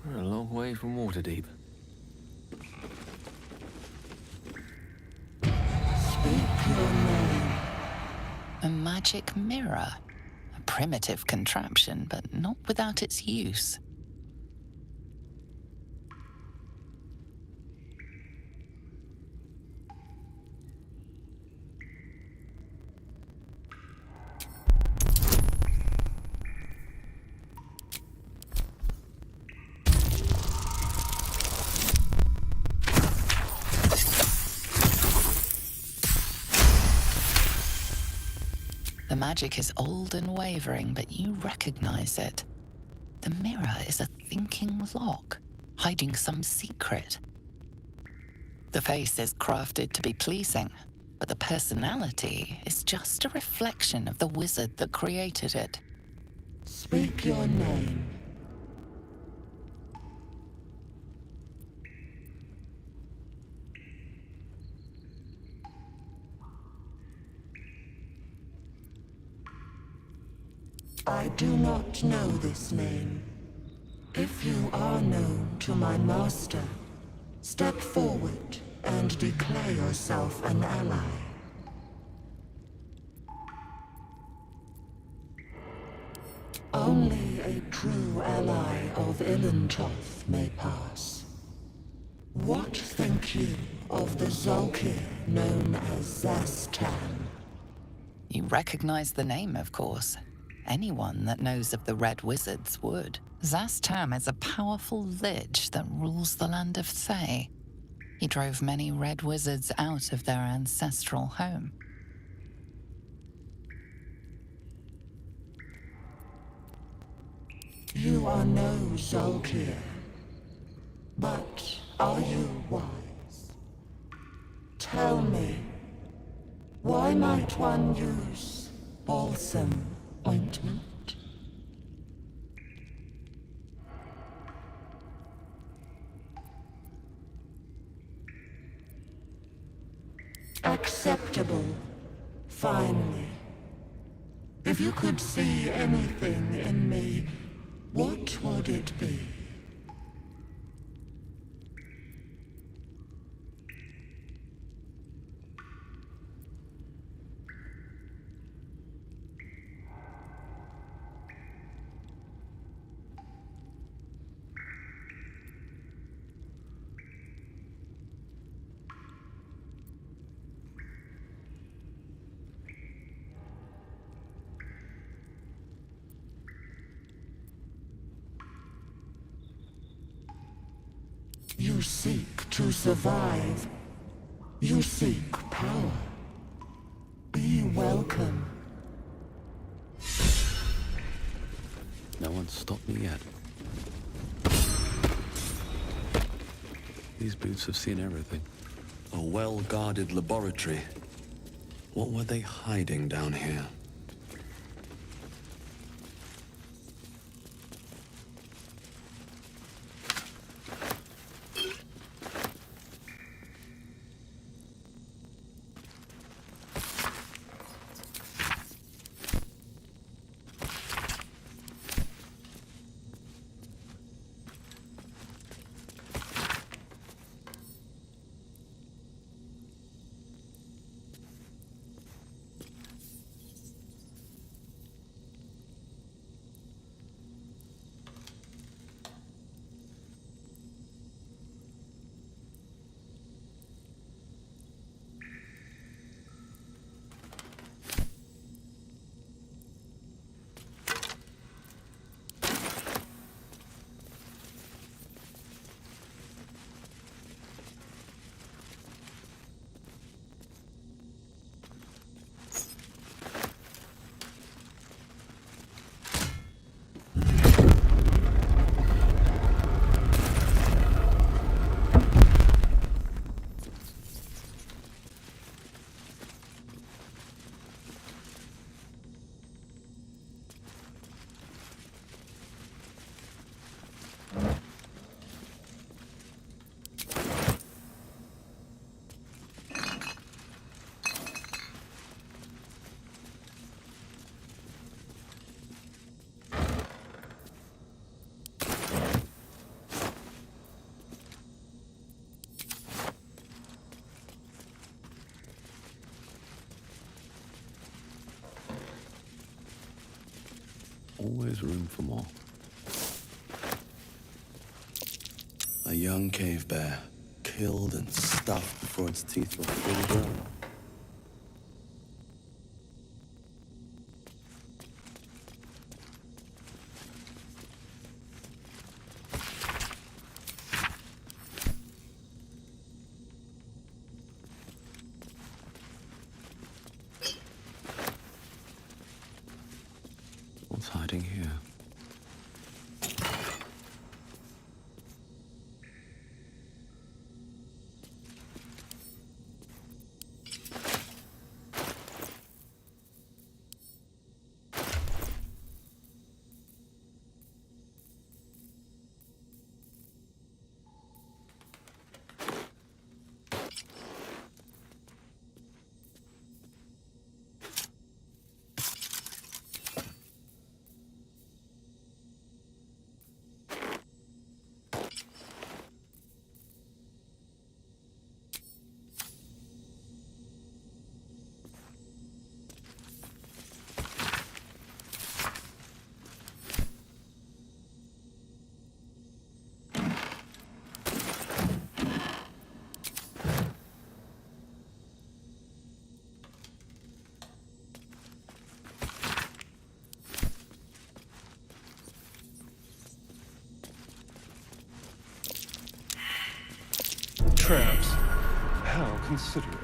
We're a long way from Waterdeep. Speak your name. A magic mirror. A primitive contraption, but not without its use. The magic is old and wavering, but you recognize it. The mirror is a thinking lock, hiding some secret. The face is crafted to be pleasing, but the personality is just a reflection of the wizard that created it. Speak your name. I do not know this name. If you are known to my master, step forward and declare yourself an ally. Only a true ally of Ilintoth may pass. What think you of the Zolkir known as Zastan? You recognize the name, of course. Anyone that knows of the Red Wizards would. Zastam is a powerful lich that rules the land of Thay. He drove many Red Wizards out of their ancestral home. You are no Zolkir, but are you wise? Tell me, why might one use balsam ointment? Acceptable, finally. If you could see anything in me, what would it be? You seek to survive. You seek power. Be welcome. No one's stopped me yet. These boots have seen everything. A well-guarded laboratory. What were they hiding down here? always room for more. A young cave bear, killed and stuffed before its teeth were fully grown. What's hiding here? Traps. How considerate.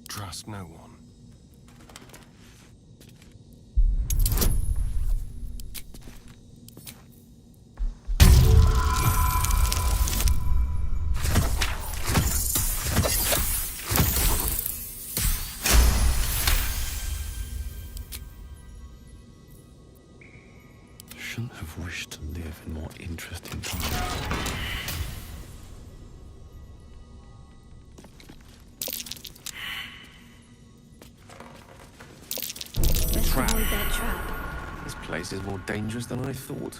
Trust no one. Shouldn't have wished to live in more interesting times. Let's avoid that trap. This place is more dangerous than I thought.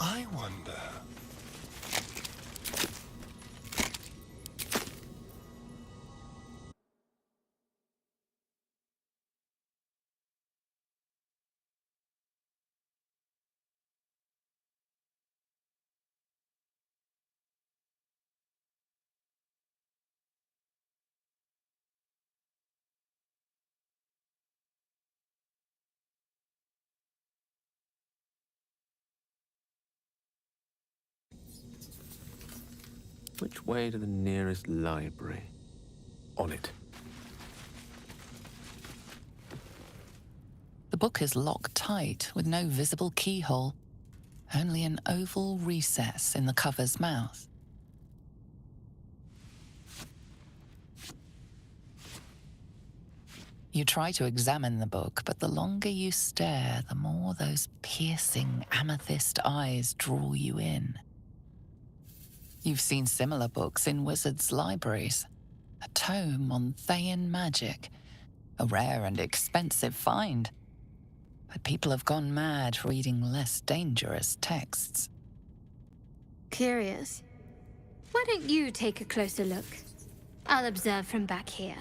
I wonder. Which way to the nearest library? On it. The book is locked tight with no visible keyhole, only an oval recess in the cover's mouth. You try to examine the book, but the longer you stare, the more those piercing amethyst eyes draw you in. You've seen similar books in wizards' libraries. A tome on Thayan magic, a rare and expensive find. But people have gone mad reading less dangerous texts. Curious. Why don't you take a closer look? I'll observe from back here.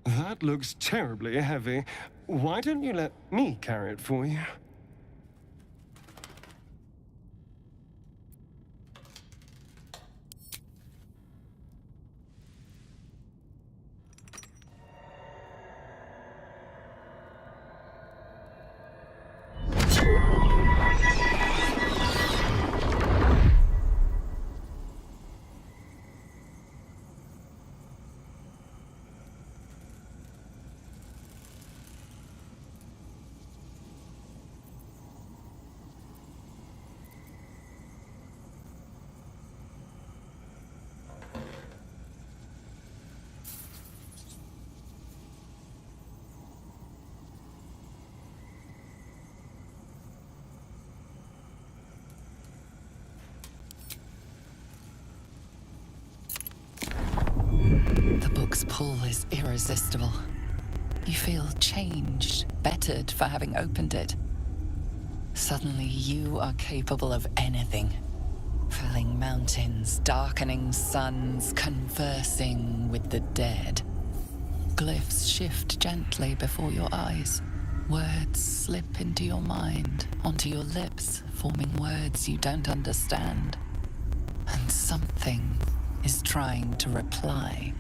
That looks terribly heavy. Why don't you let me carry it for you? book's pull is irresistible. You feel changed, bettered for having opened it. Suddenly, you are capable of anything. Felling mountains, darkening suns, conversing with the dead. Glyphs shift gently before your eyes. Words slip into your mind, onto your lips, forming words you don't understand. And something is trying to reply.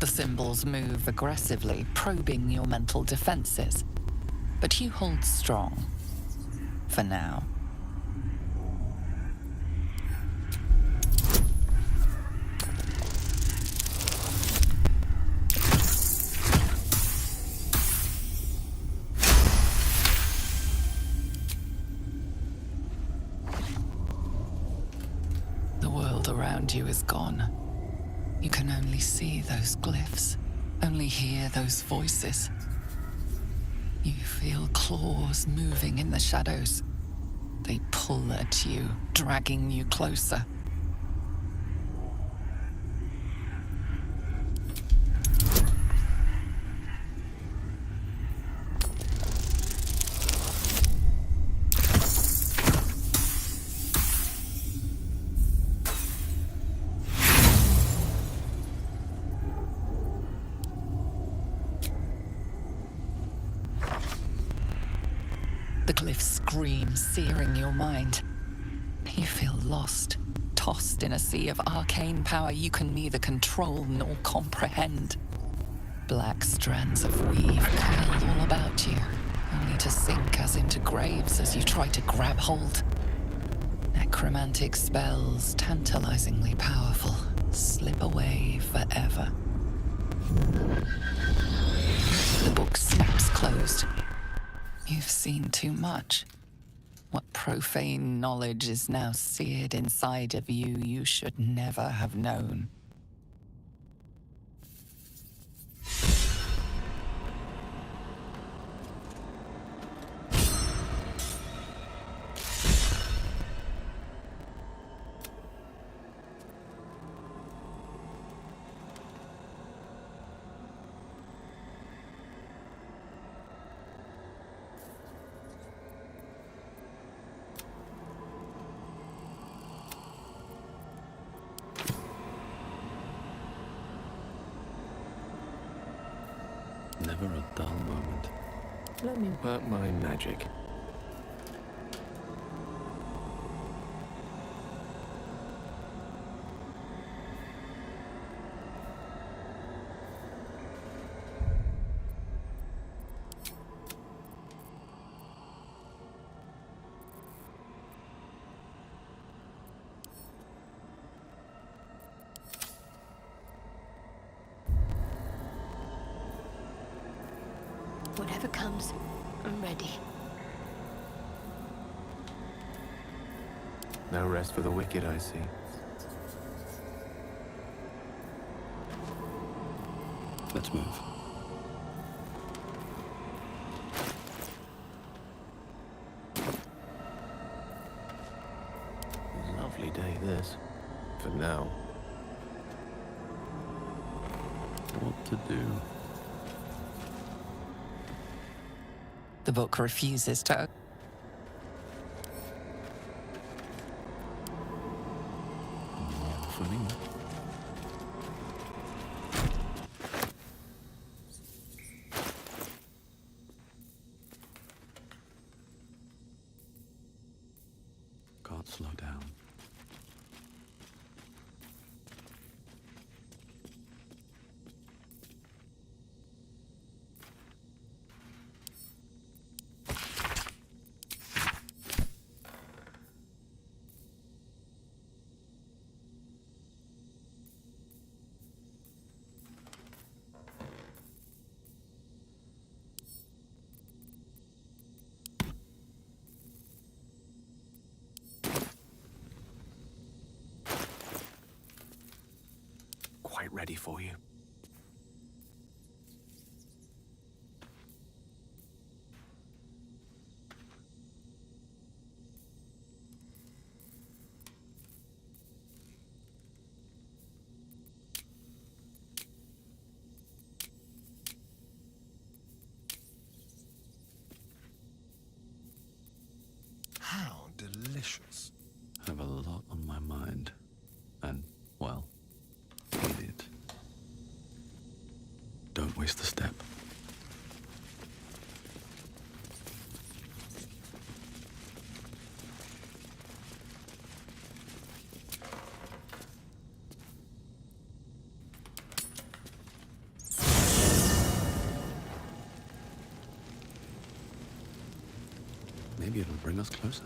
The symbols move aggressively, probing your mental defenses. But you hold strong. For now. The world around you is gone. You can only see those glyphs, only hear those voices. You feel claws moving in the shadows. They pull at you, dragging you closer. The glyphs scream, searing your mind. You feel lost, tossed in a sea of arcane power you can neither control nor comprehend. Black strands of weave curl all about you, only to sink as into graves as you try to grab hold. Necromantic spells, tantalizingly powerful, slip away forever. The book snaps closed. You've seen too much. What profane knowledge is now seared inside of you you should never have known. Never a dull moment. Let me work my magic. Whatever comes, I'm ready. No rest for the wicked, I see. Let's move. Lovely day, this. For now. What to do? The book refuses to. Footing. Can't slow down. ready for you. How delicious. I have a lot on my mind. And, well, eat it. Don't waste a step. Maybe it'll bring us closer.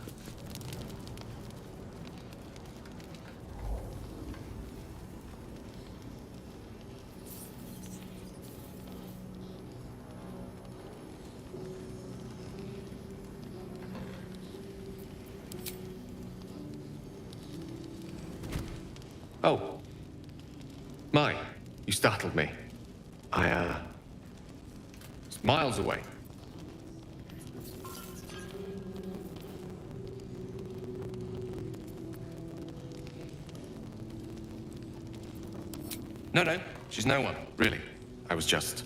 Oh. My, you startled me. It's miles away. No, she's no one, really. I was just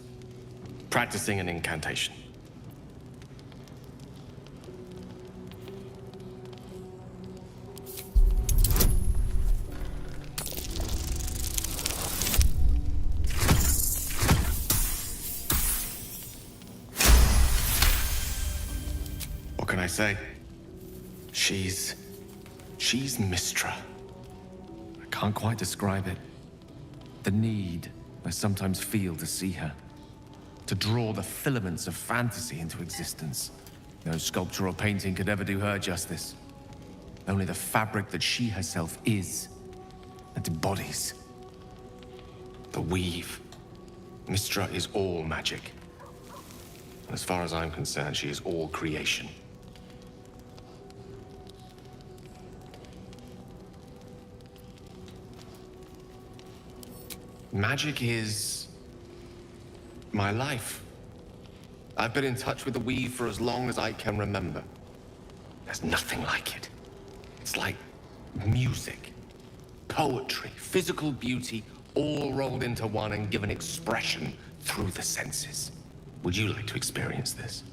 practicing an incantation. What can I say? She's Mistra. I can't quite describe it. The need I sometimes feel to see her. To draw the filaments of fantasy into existence. No sculpture or painting could ever do her justice. Only the fabric that she herself is and embodies. The weave. Mistra is all magic. And as far as I'm concerned, she is all creation. Magic is my life. I've been in touch with the weave for as long as I can remember. There's nothing like it. It's like music, poetry, physical beauty, all rolled into one and given expression through the senses. Would you like to experience this?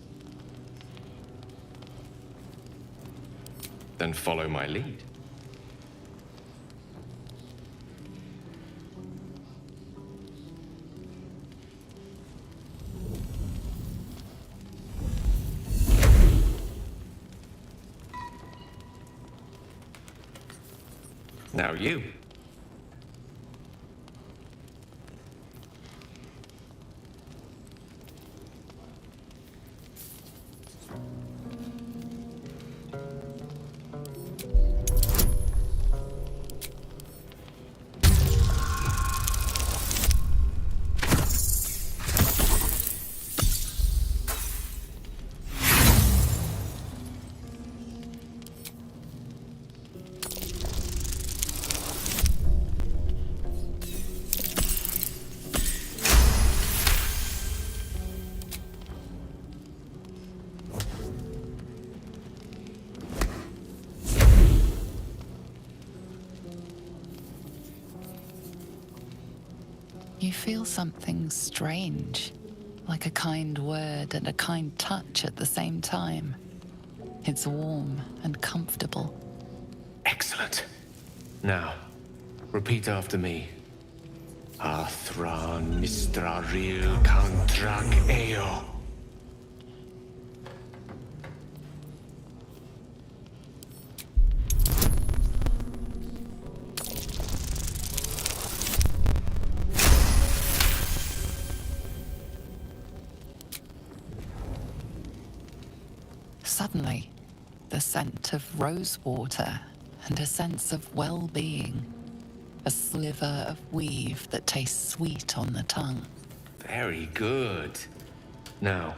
Then follow my lead. Now you. You feel something strange, like a kind word and a kind touch at the same time. It's warm and comfortable. Excellent. Now, repeat after me. Athra Mistra Ril Kantrak Eo. Suddenly, the scent of rose water and a sense of well-being. A sliver of weave that tastes sweet on the tongue. Very good. Now,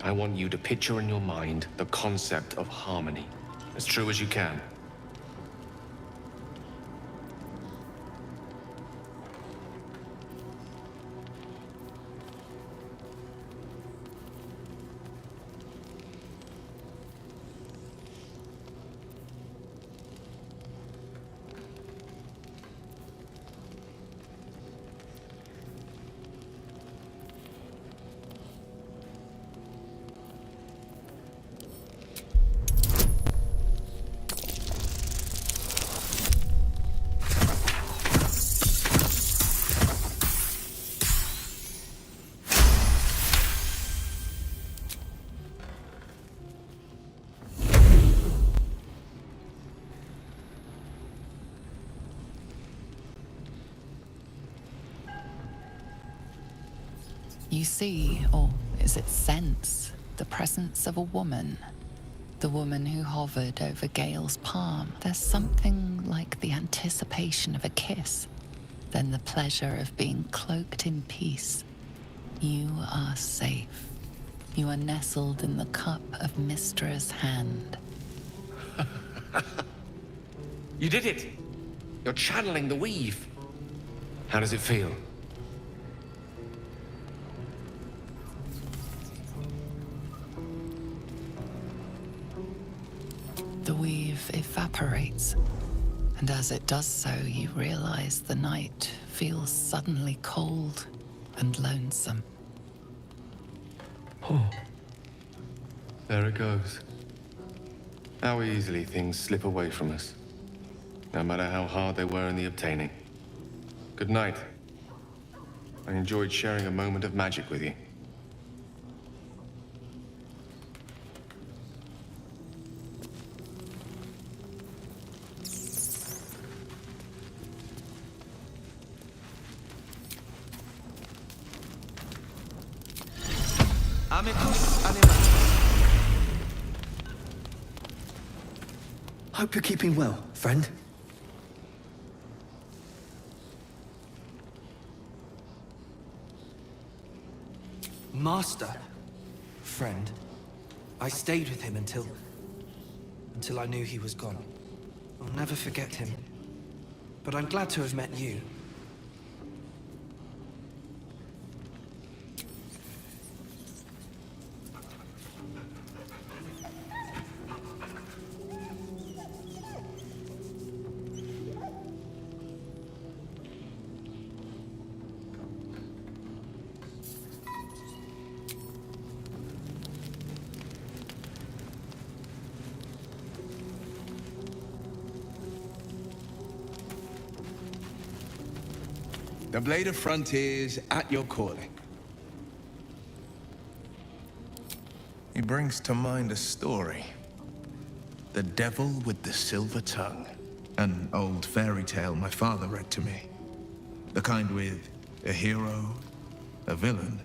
I want you to picture in your mind the concept of harmony, as true as you can. You see, or is it sense, the presence of a woman. The woman who hovered over Gale's palm. There's something like the anticipation of a kiss, then the pleasure of being cloaked in peace. You are safe. You are nestled in the cup of Mystra's hand. You did it! You're channeling the weave. How does it feel? The weave evaporates, and as it does so, you realize the night feels suddenly cold and lonesome. Oh. There it goes. How easily things slip away from us, no matter how hard they were in the obtaining. Good night. I enjoyed sharing a moment of magic with you. Amicus animatus. Hope you're keeping well, friend. Master. Friend. I stayed with him until I knew he was gone. I'll never forget him. But I'm glad to have met you. The Blade of Frontiers at your calling. He brings to mind a story. The Devil with the Silver Tongue. An old fairy tale my father read to me. The kind with a hero, a villain,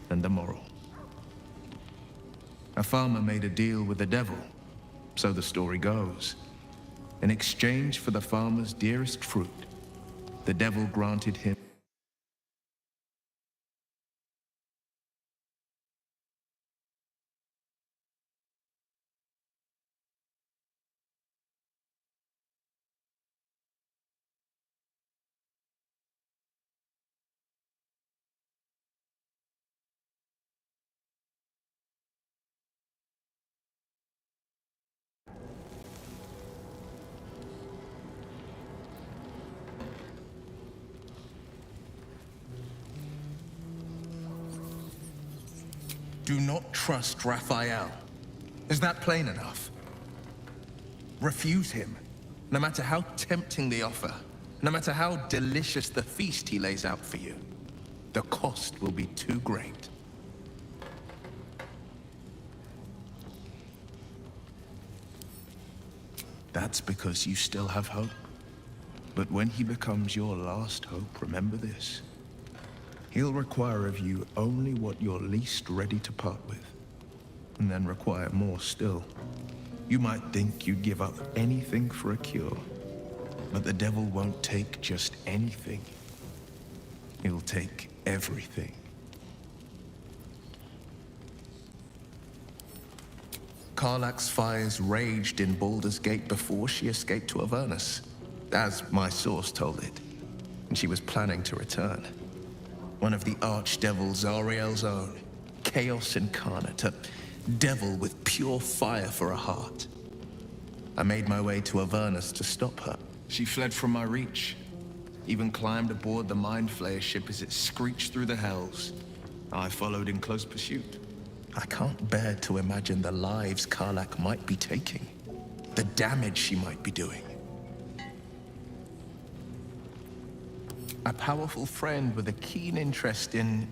and a moral. A farmer made a deal with the devil, so the story goes. In exchange for the farmer's dearest fruit, the devil granted him Do not trust Raphael. Is that plain enough? Refuse him, no matter how tempting the offer, no matter how delicious the feast he lays out for you. The cost will be too great. That's because you still have hope. But when he becomes your last hope, remember this. He'll require of you only what you're least ready to part with, and then require more still. You might think you'd give up anything for a cure, but the devil won't take just anything. He'll take everything. Karlach's fires raged in Baldur's Gate before she escaped to Avernus, as my source told it, and she was planning to return. One of the archdevils Zariel's own, chaos incarnate, a devil with pure fire for a heart. I made my way to Avernus to stop her. She fled from my reach, even climbed aboard the Mind Flayer ship as it screeched through the hells. I followed in close pursuit. I can't bear to imagine the lives Karlach might be taking, the damage she might be doing. A powerful friend with a keen interest in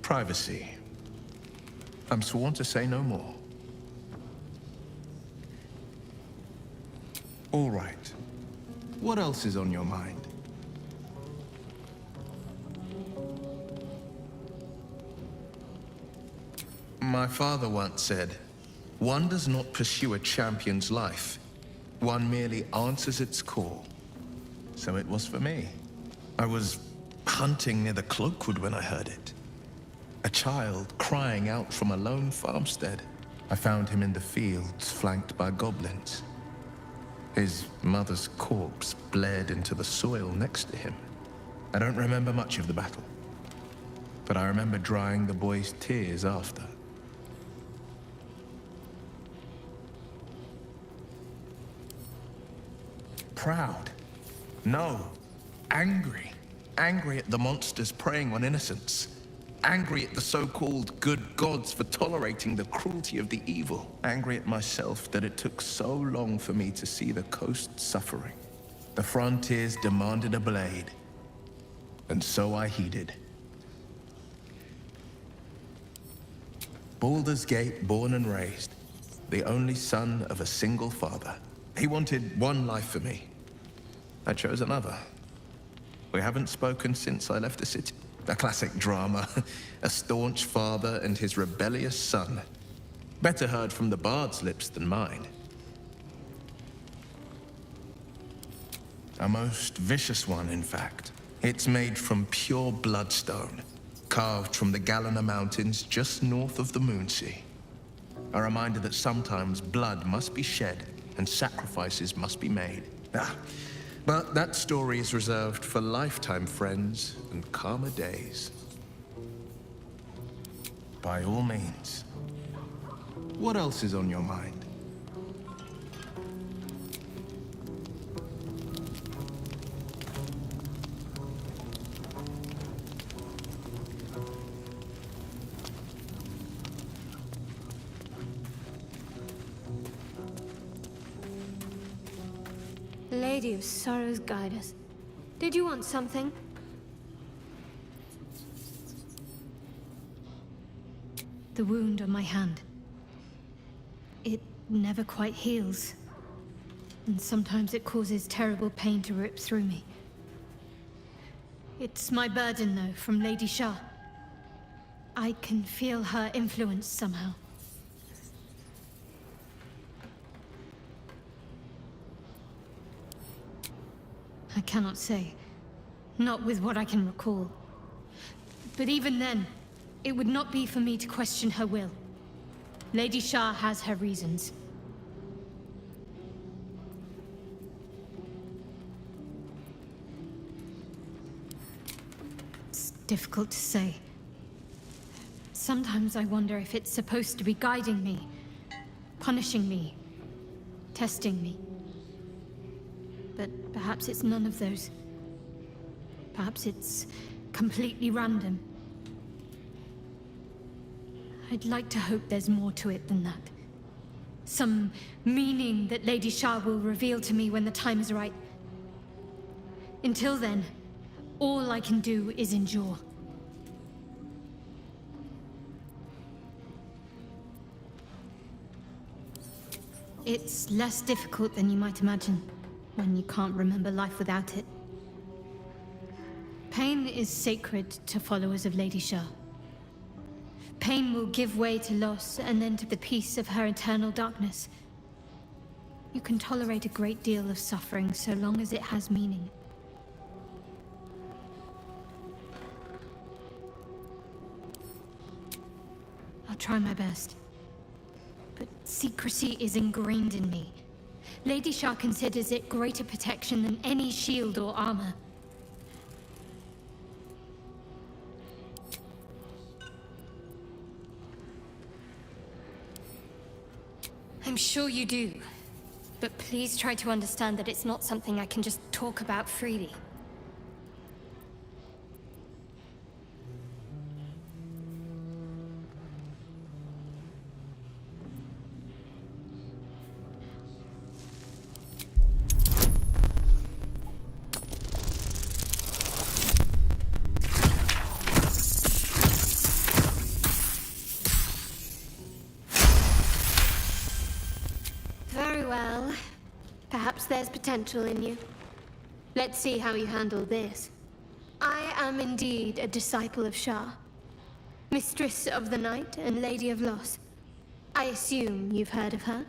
privacy. I'm sworn to say no more. All right. What else is on your mind? My father once said, one does not pursue a champion's life. One merely answers its call. So it was for me. I was hunting near the Cloakwood when I heard it. A child crying out from a lone farmstead. I found him in the fields, flanked by goblins. His mother's corpse bled into the soil next to him. I don't remember much of the battle, but I remember drying the boy's tears after. Proud? No. Angry. Angry at the monsters preying on innocents. Angry at the so-called good gods for tolerating the cruelty of the evil. Angry at myself that it took so long for me to see the coast suffering. The frontiers demanded a blade, and so I heeded. Baldur's Gate, born and raised, the only son of a single father. He wanted one life for me. I chose another. We haven't spoken since I left the city. A classic drama. A staunch father and his rebellious son. Better heard from the bard's lips than mine. A most vicious one, in fact. It's made from pure bloodstone, carved from the Galena Mountains just north of the Moonsea. A reminder that sometimes blood must be shed and sacrifices must be made. But that story is reserved for lifetime friends and calmer days. By all means. What else is on your mind? Lady of Sorrows, guide us. Did you want something? The wound on my hand. It never quite heals. And sometimes it causes terrible pain to rip through me. It's my burden, though, from Lady Shah. I can feel her influence somehow. I cannot say. Not with what I can recall. But even then, it would not be for me to question her will. Lady Shah has her reasons. It's difficult to say. Sometimes I wonder if it's supposed to be guiding me, punishing me, testing me. But perhaps it's none of those. Perhaps it's completely random. I'd like to hope there's more to it than that. Some meaning that Lady Shah will reveal to me when the time is right. Until then, all I can do is endure. It's less difficult than you might imagine, when you can't remember life without it. Pain is sacred to followers of Lady Shah. Pain will give way to loss, and then to the peace of her eternal darkness. You can tolerate a great deal of suffering so long as it has meaning. I'll try my best. But secrecy is ingrained in me. Lady Shah considers it greater protection than any shield or armor. I'm sure you do. But please try to understand that it's not something I can just talk about freely. Very well. Perhaps there's potential in you. Let's see how you handle this. I am indeed a disciple of Shah. Mistress of the Night and Lady of Loss. I assume you've heard of her?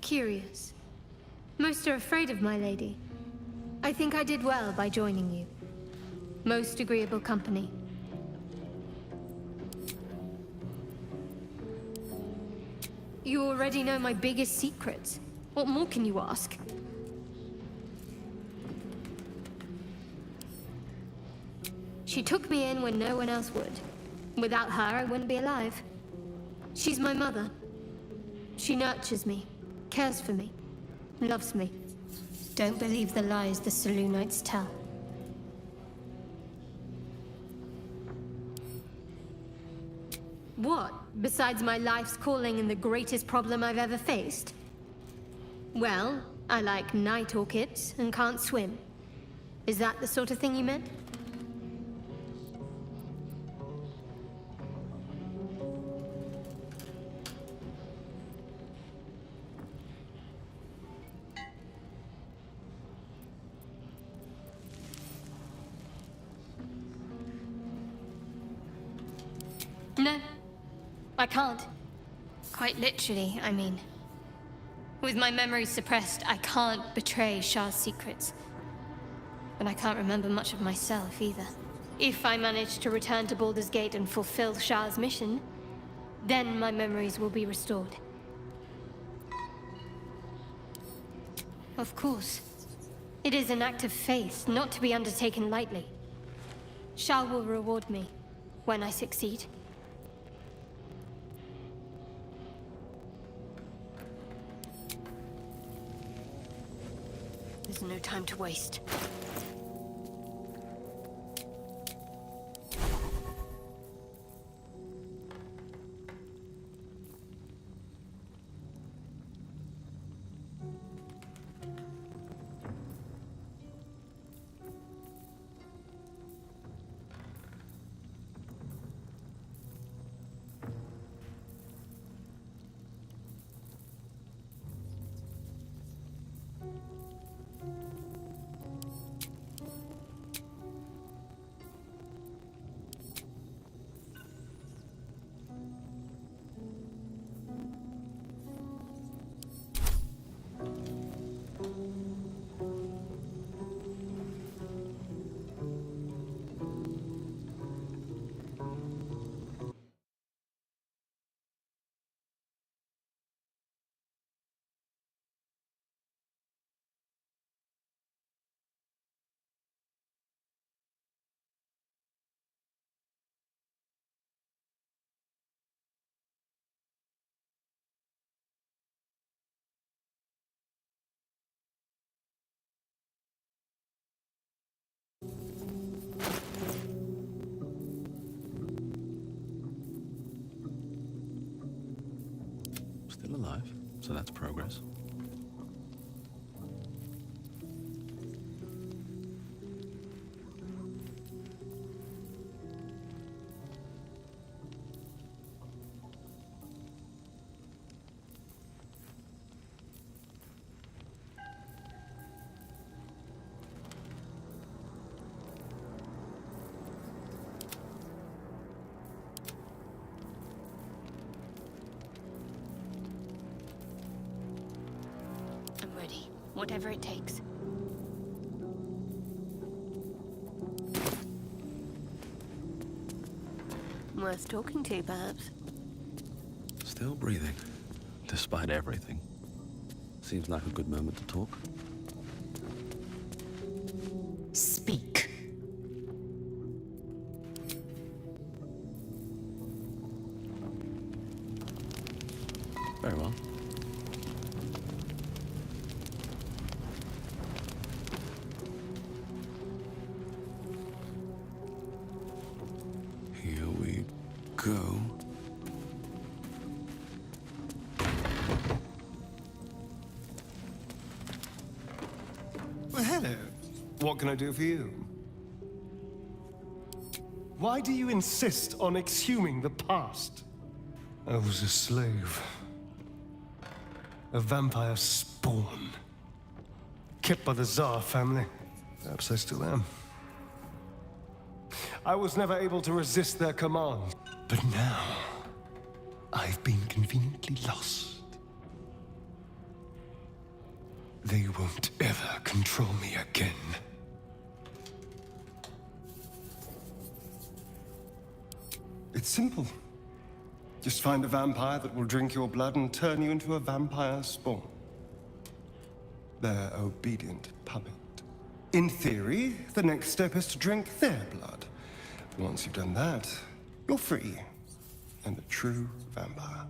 Curious. Most are afraid of my lady. I think I did well by joining you. Most agreeable company. You already know my biggest secrets. What more can you ask? She took me in when no one else would. Without her, I wouldn't be alive. She's my mother. She nurtures me, cares for me, loves me. Don't believe the lies the Selûnites tell. What, besides my life's calling and the greatest problem I've ever faced? Well, I like night orchids and can't swim. Is that the sort of thing you meant? No, I can't. Quite literally, I mean. With my memory suppressed, I can't betray Shah's secrets. But I can't remember much of myself either. If I manage to return to Baldur's Gate and fulfill Shah's mission, then my memories will be restored. Of course. It is an act of faith, not to be undertaken lightly. Shah will reward me when I succeed. There's no time to waste. Still alive, so that's progress. Ready, whatever it takes. Worth talking to, perhaps. Still breathing, despite everything. Seems like a good moment to talk. Speak. Very well. Here we go. Well, hello. What can I do for you? Why do you insist on exhuming the past? I was a slave. A vampire spawn. Kept by the Tsar family. Perhaps I still am. I was never able to resist their commands. But now, I've been conveniently lost. They won't ever control me again. It's simple. Just find a vampire that will drink your blood and turn you into a vampire spawn. Their obedient puppet. In theory, the next step is to drink their blood. Once you've done that, you're free and a true vampire.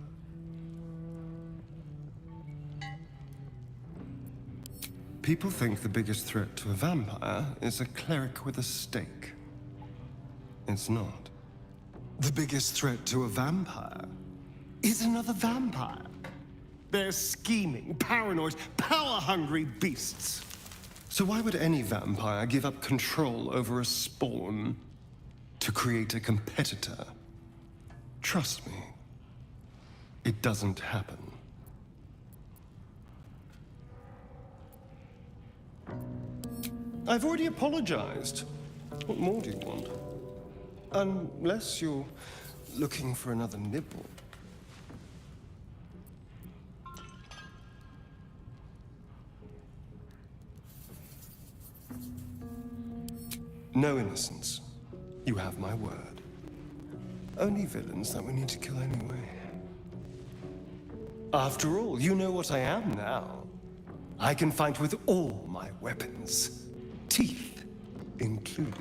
People think the biggest threat to a vampire is a cleric with a stake. It's not. The biggest threat to a vampire is another vampire. They're scheming, paranoid, power-hungry beasts. So why would any vampire give up control over a spawn to create a competitor? Trust me, it doesn't happen. I've already apologized. What more do you want? Unless you're looking for another nibble. No innocence. You have my word. Only villains that we need to kill anyway. After all, you know what I am now. I can fight with all my weapons. Teeth included.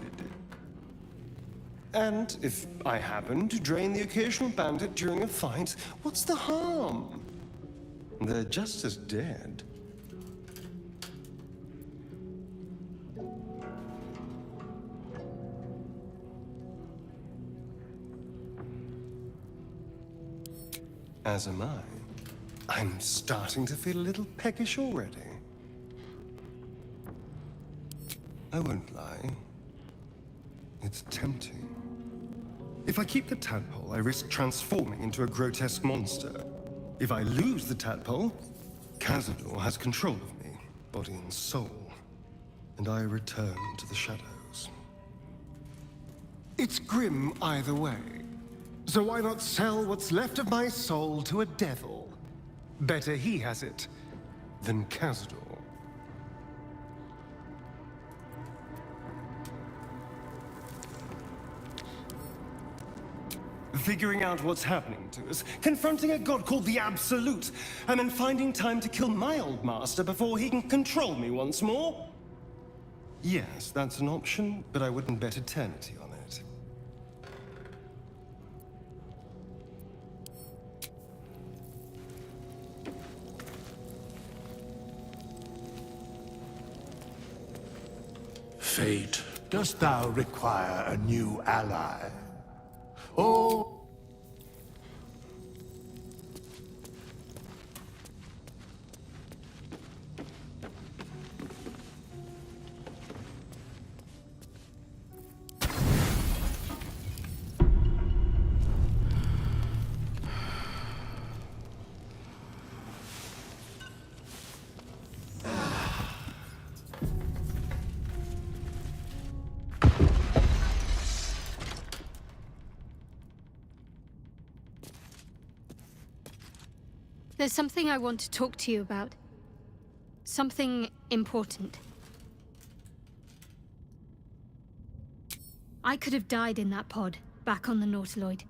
And if I happen to drain the occasional bandit during a fight, what's the harm? They're just as dead. As am I. I'm starting to feel a little peckish already. I won't lie. It's tempting. If I keep the tadpole, I risk transforming into a grotesque monster. If I lose the tadpole, Cazador has control of me, body and soul, and I return to the shadows. It's grim either way. So why not sell what's left of my soul to a devil? Better he has it than Cazador. Figuring out what's happening to us, confronting a god called the Absolute, and then finding time to kill my old master before he can control me once more? Yes, that's an option, but I wouldn't bet eternity on it. Fate, dost thou require a new ally? Oh. There's something I want to talk to you about. Something important. I could have died in that pod, back on the Nautiloid.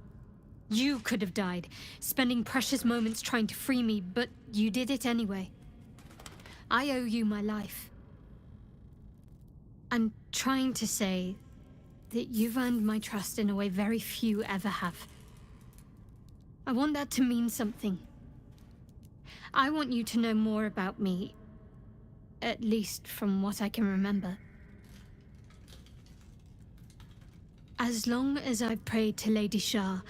You could have died, spending precious moments trying to free me, but you did it anyway. I owe you my life. I'm trying to say that you've earned my trust in a way very few ever have. I want that to mean something. I want you to know more about me, at least from what I can remember. As long as I've prayed to Lady Shah,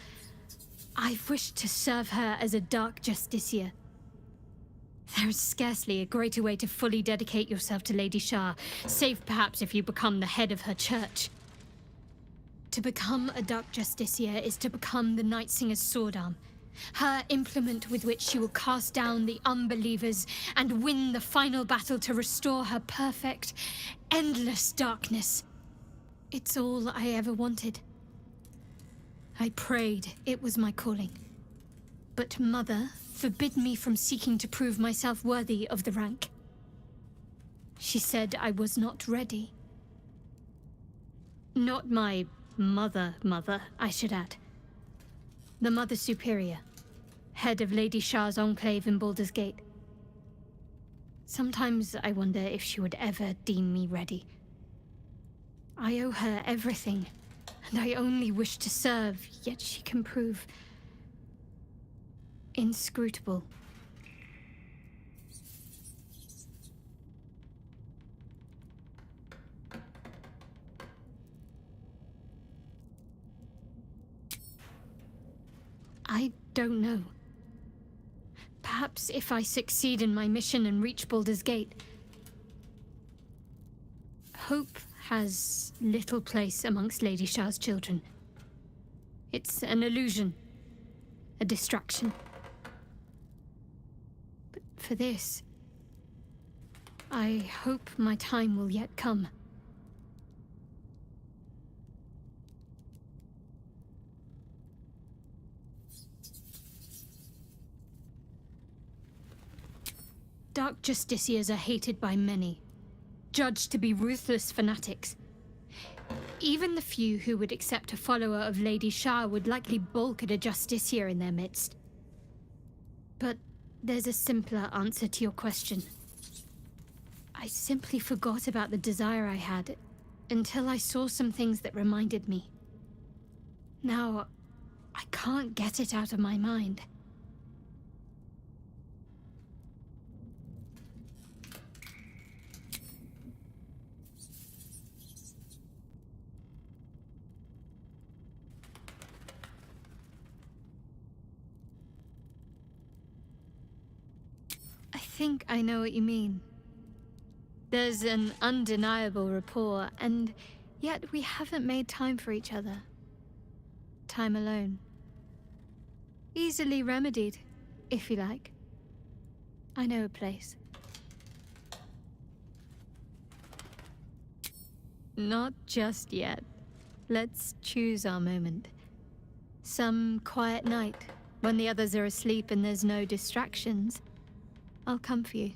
I've wished to serve her as a Dark Justiciar. There is scarcely a greater way to fully dedicate yourself to Lady Shah, save perhaps if you become the head of her church. To become a Dark Justiciar is to become the Night Singer's sword arm, Her implement with which she will cast down the unbelievers and win the final battle to restore her perfect, endless darkness. It's all I ever wanted. I prayed it was my calling. But Mother forbid me from seeking to prove myself worthy of the rank. She said I was not ready. Not my mother, I should add. The Mother Superior, head of Lady Shah's enclave in Baldur's Gate. Sometimes I wonder if she would ever deem me ready. I owe her everything, and I only wish to serve, yet she can prove inscrutable. I don't know. Perhaps if I succeed in my mission and reach Baldur's Gate. Hope has little place amongst Lady Shah's children. It's an illusion, a distraction. But for this, I hope my time will yet come. Dark Justiciars are hated by many, judged to be ruthless fanatics. Even the few who would accept a follower of Lady Shah would likely balk at a Justiciar in their midst. But there's a simpler answer to your question. I simply forgot about the desire I had until I saw some things that reminded me. Now, I can't get it out of my mind. I think I know what you mean. There's an undeniable rapport, and yet we haven't made time for each other. Time alone. Easily remedied, if you like. I know a place. Not just yet. Let's choose our moment. Some quiet night, when the others are asleep and there's no distractions, I'll come for you.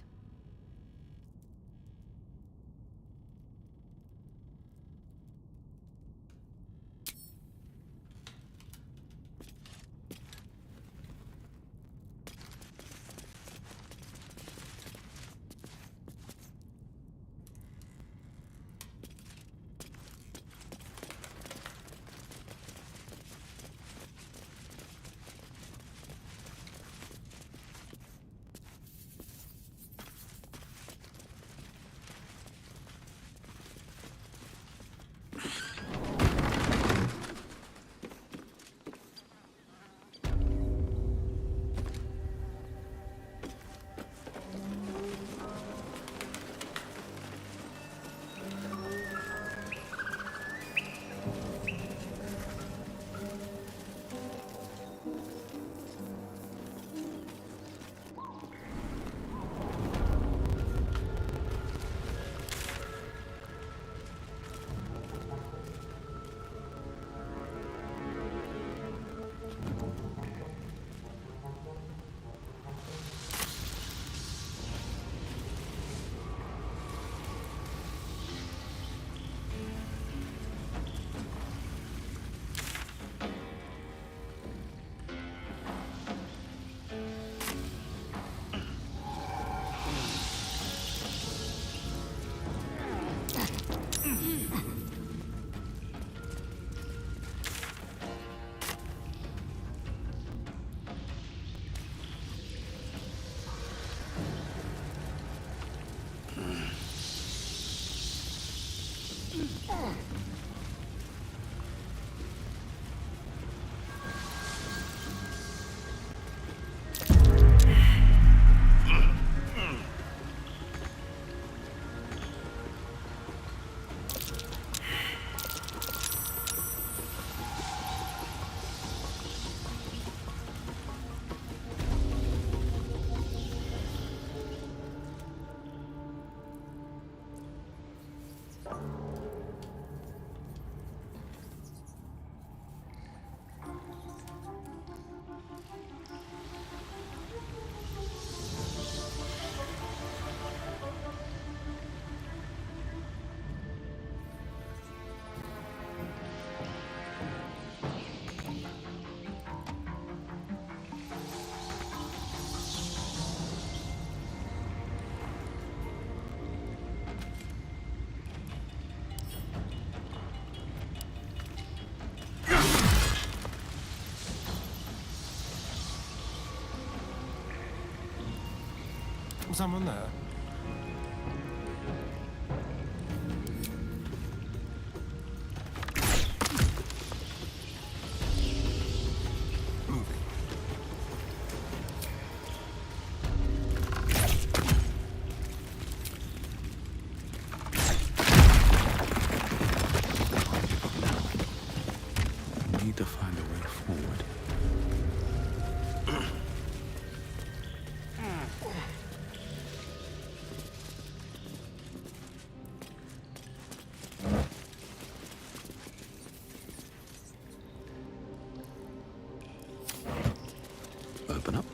Someone there? Moving. I need to find a way forward. Open up.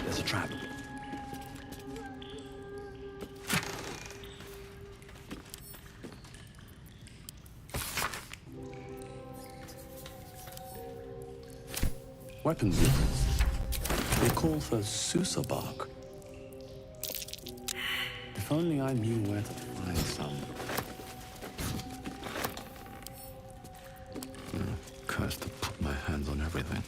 There's a trap. Weapons units. They call for Susa bark. If only I knew where to find some. Cursed to put my hands on everything.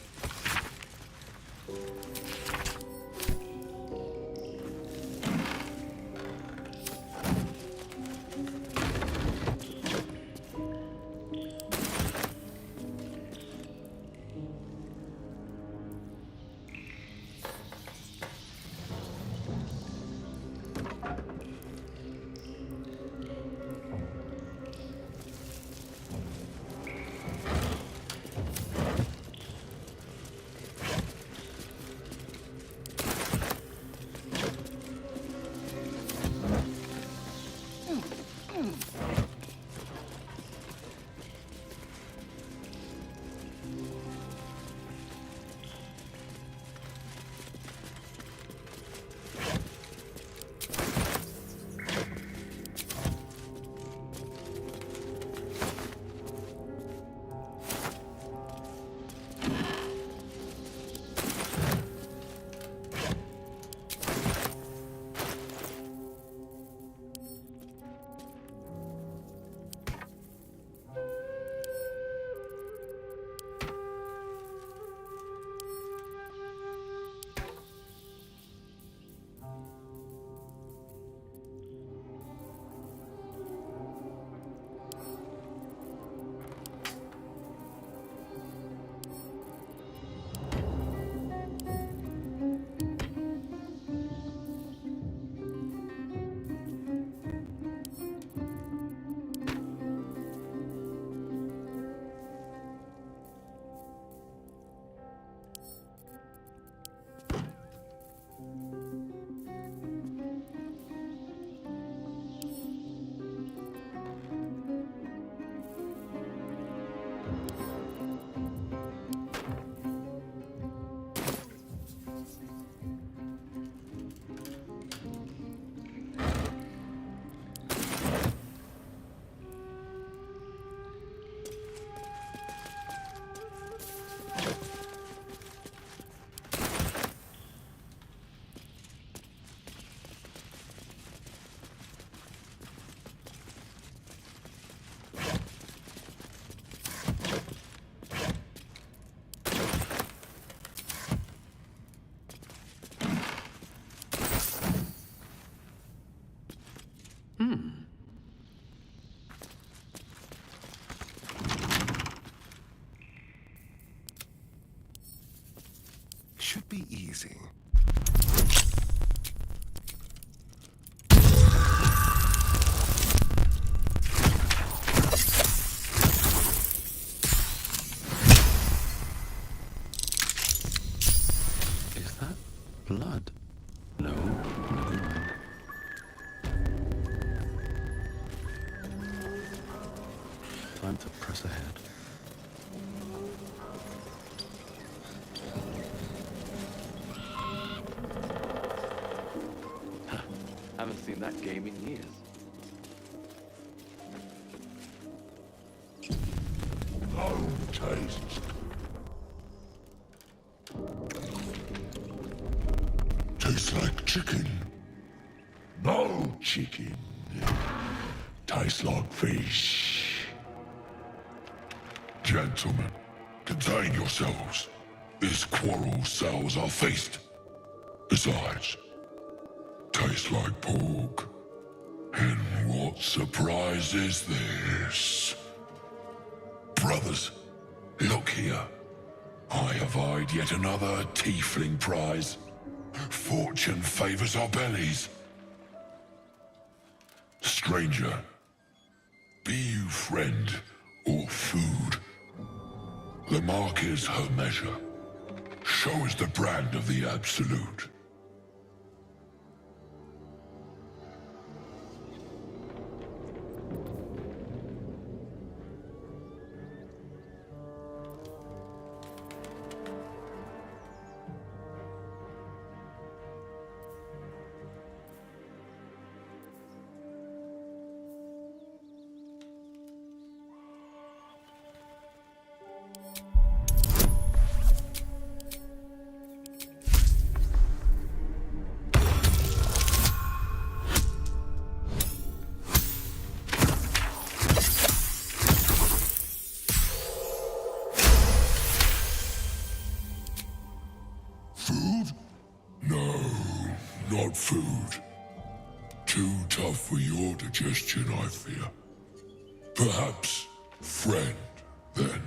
Should be easy. Is that blood? No, never mind. Time to press ahead. Haven't seen that game in years. No taste. Tastes like chicken. No chicken. Tastes like fish. Gentlemen, contain yourselves. This quarrel sours our feast. Besides, tastes like pork. And what surprise is this? Brothers, look here. I have eyed yet another tiefling prize. Fortune favors our bellies. Stranger, be you friend or food, the mark is her measure. Show us the brand of the absolute. Food? No, not food. Too tough for your digestion, I fear. Perhaps friend, then.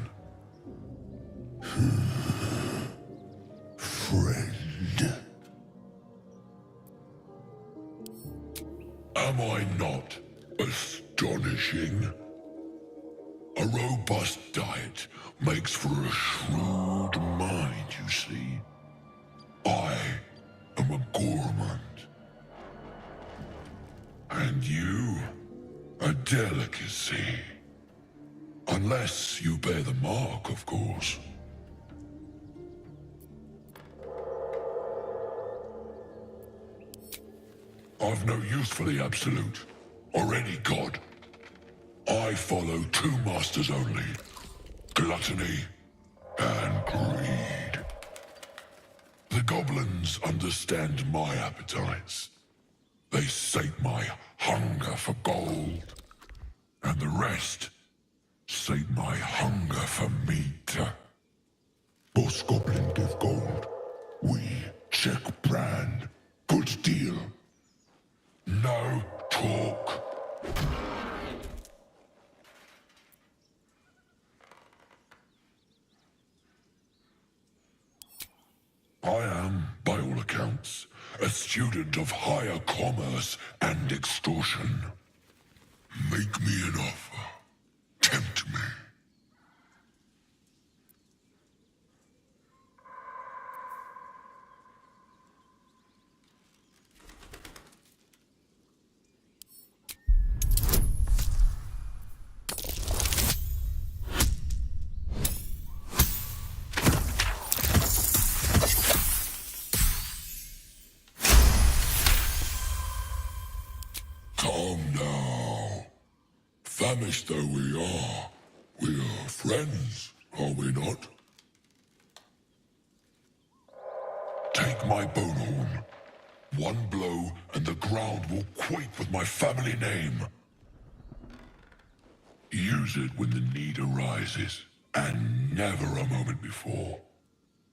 Friend. Am I not astonishing? A robust diet makes for a shrewd mind, you see. I am a gourmand. And you, a delicacy. Unless you bear the mark, of course. I've no use for the Absolute, or any god. I follow two masters only. Gluttony and greed. The goblins understand my appetites. They sate my hunger for gold. And the rest sate my hunger for meat. Boss goblin give gold. We check brand. Good deal. No talk. I am, by all accounts, a student of higher commerce and extortion. Make me an offer. Tempt me. Come now. Famished though we are friends, are we not? Take my bone horn. One blow and the ground will quake with my family name. Use it when the need arises, and never a moment before.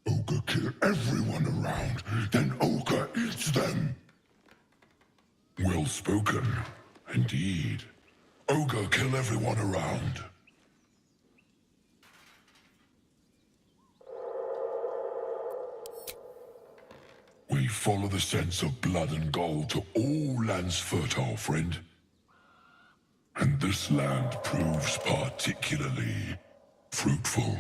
Ogre kill everyone around, then Ogre eats them. Well spoken, indeed. Ogre kill everyone around. We follow the sense of blood and gold to all lands fertile, friend. And this land proves particularly fruitful.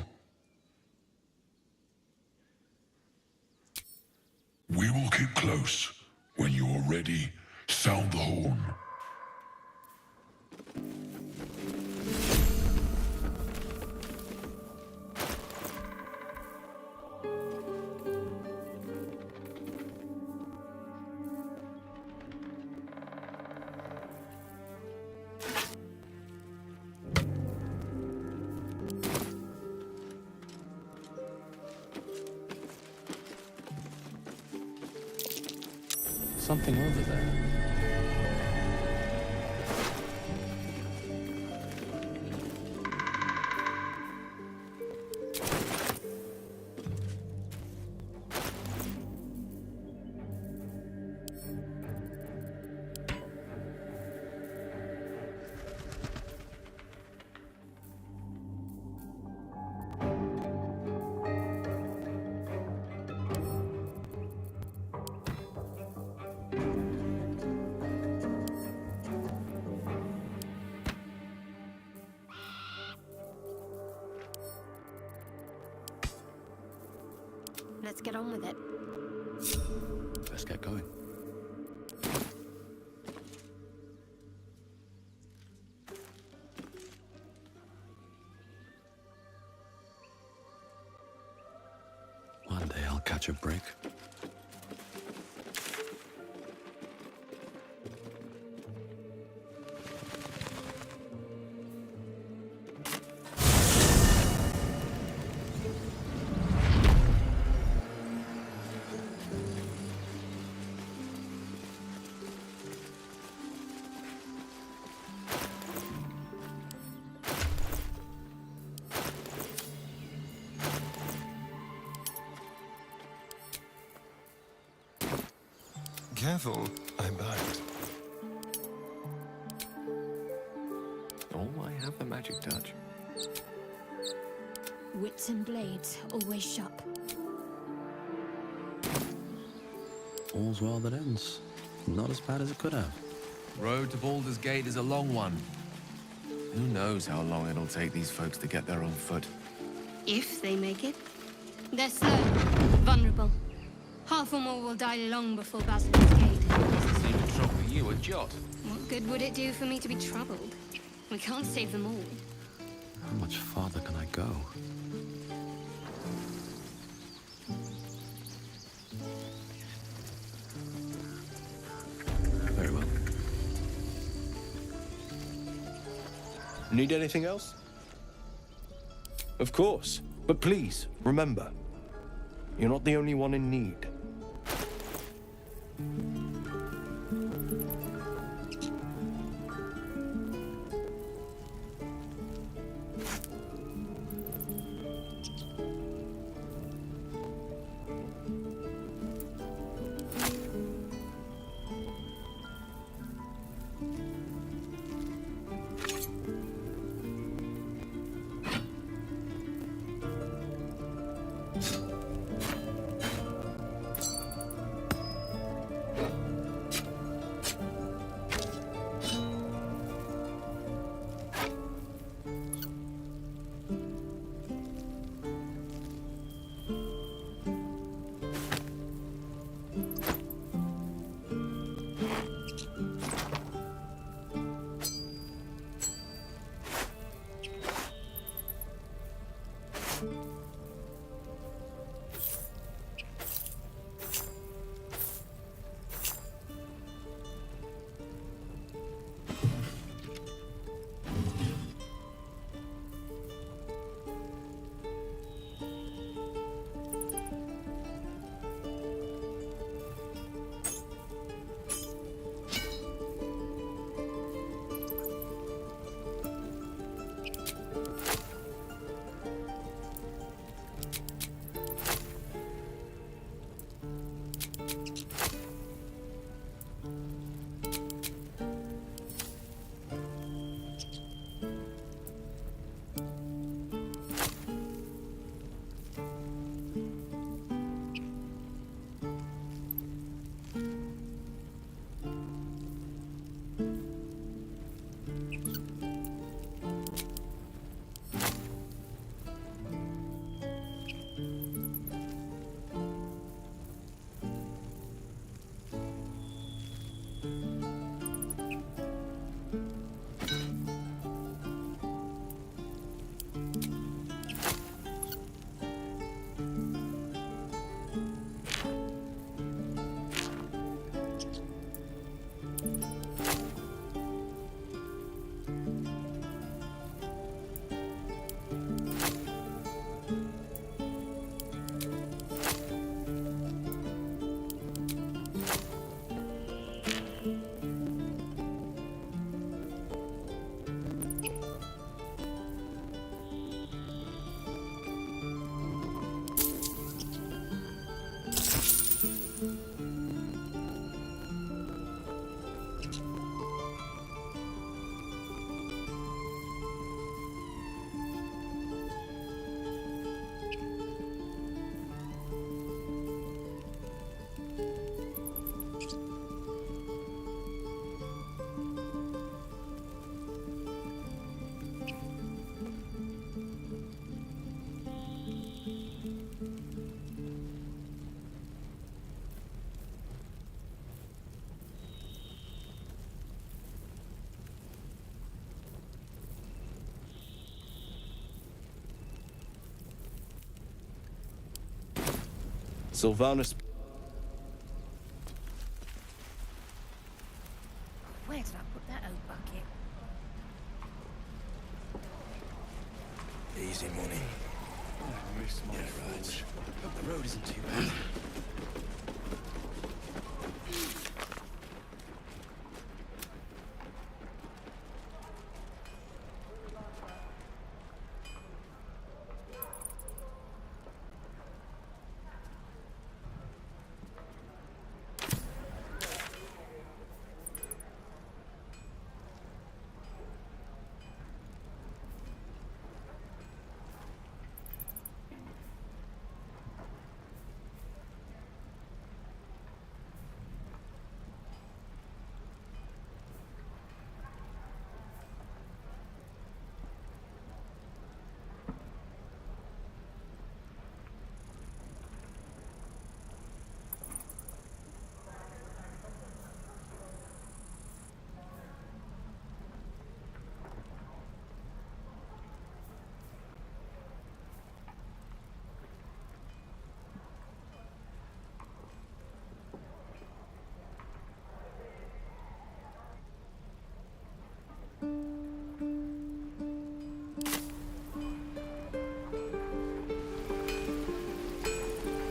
We will keep close. When you are ready, sound the horn. Something over there. let's get on with it. Let's get going. One day I'll catch a break. Careful, I bite. Oh, I have the magic touch. Wits and blades, always sharp. All's well that ends. Not as bad as it could have. Road to Baldur's Gate is a long one. Who knows how long it'll take these folks to get there on foot. If they make it. They're slow, vulnerable. Half or more will die long before Basilisk's Gate. Doesn't seem to trouble you a jot. What good would it do for me to be troubled? We can't save them all. How much farther can I go? Very well. Need anything else? Of course. But please, remember, you're not the only one in need. Sylvanus. Where did I put that old bucket? Easy money. Yeah, right. Hope the road isn't too bad.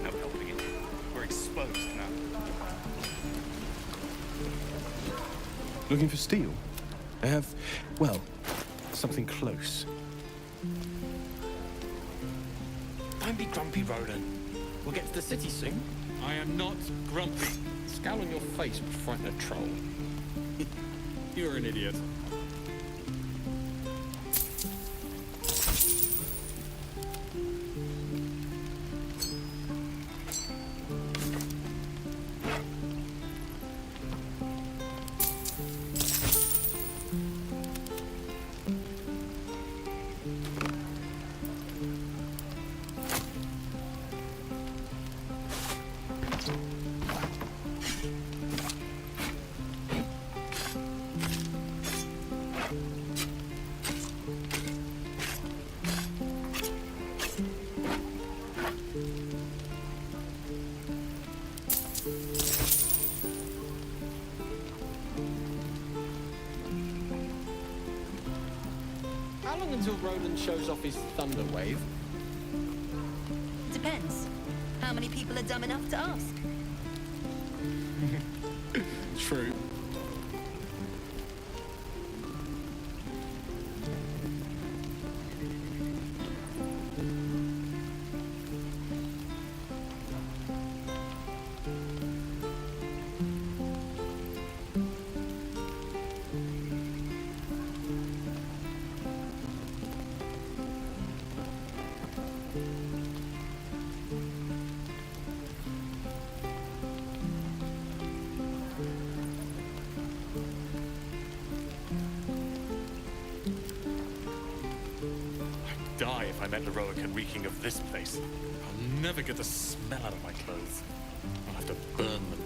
No helping it. We're exposed now. Looking for steel? I have, well, something close. Don't be grumpy, Roland. We'll get to the city soon. I am not grumpy. Scowl on your face would frighten a troll. You're an idiot. How long until Roland shows off his thunder wave? Depends. How many people are dumb enough to ask? True. Die if I met Eroica reeking of this place. I'll never get the smell out of my clothes. I'll have to burn them.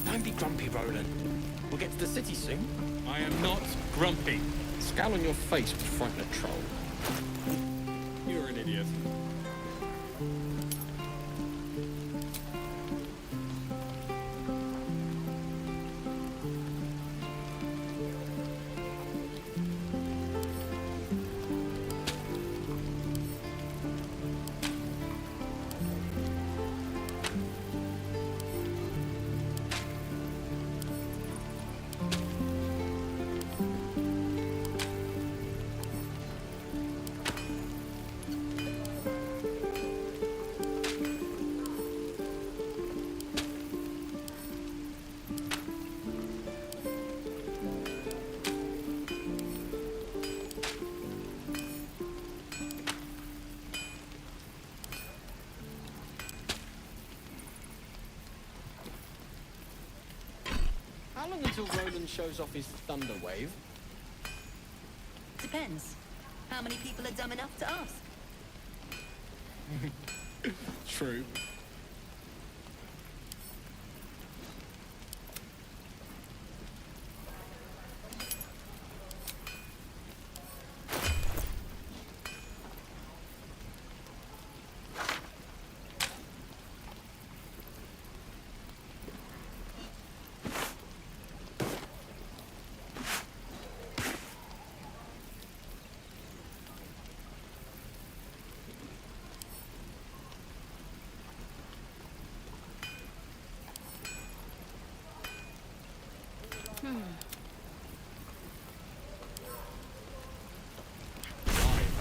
Don't be grumpy, Roland. We'll get to the city soon. I am not grumpy. Scowl on your face would frighten a troll. You're an idiot. How long until Roland shows off his thunder wave? Depends. How many people are dumb enough to ask? True. I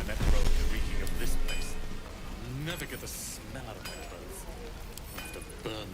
met Roland the reeking of this place. Never get the smell out of my clothes. I have to burn them.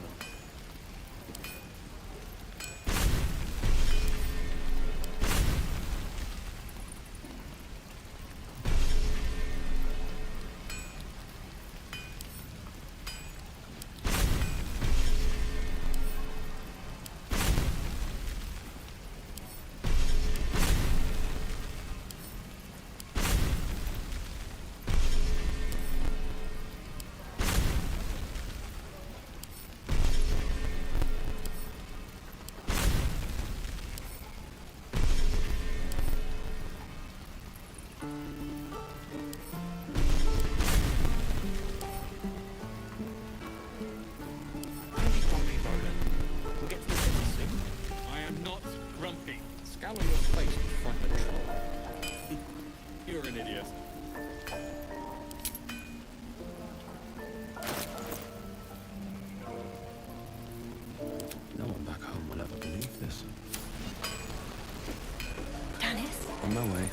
Scowl on your face in front of the troll. You're an idiot. No one back home will ever believe this. Dennis? On my way.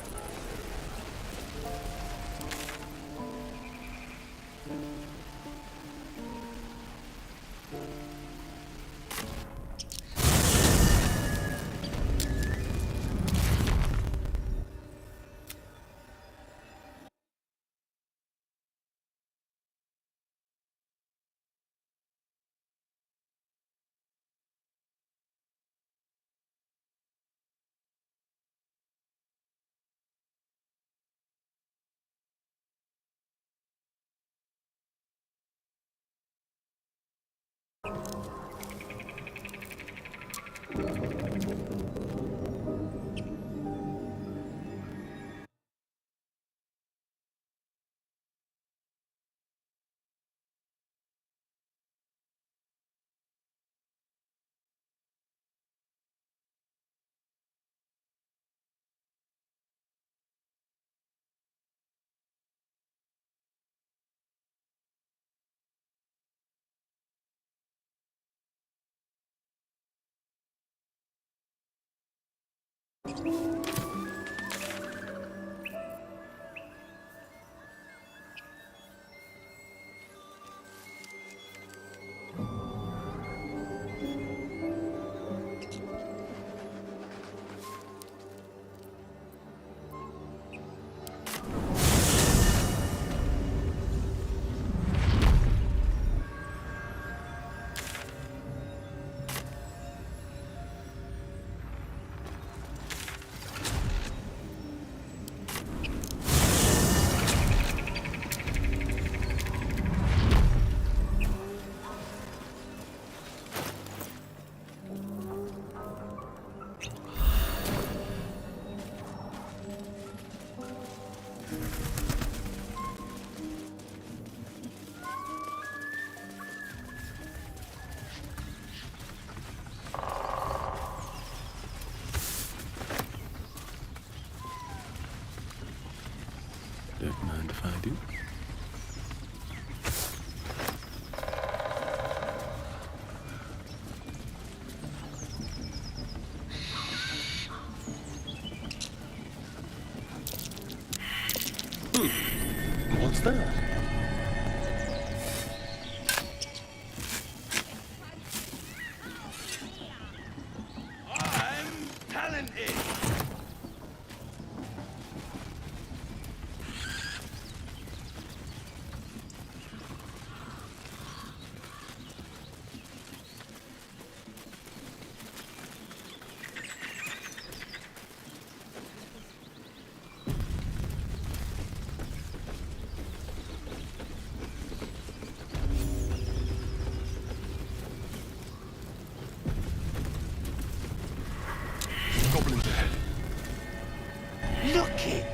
Don't mind if I do. What's that? I'm talented!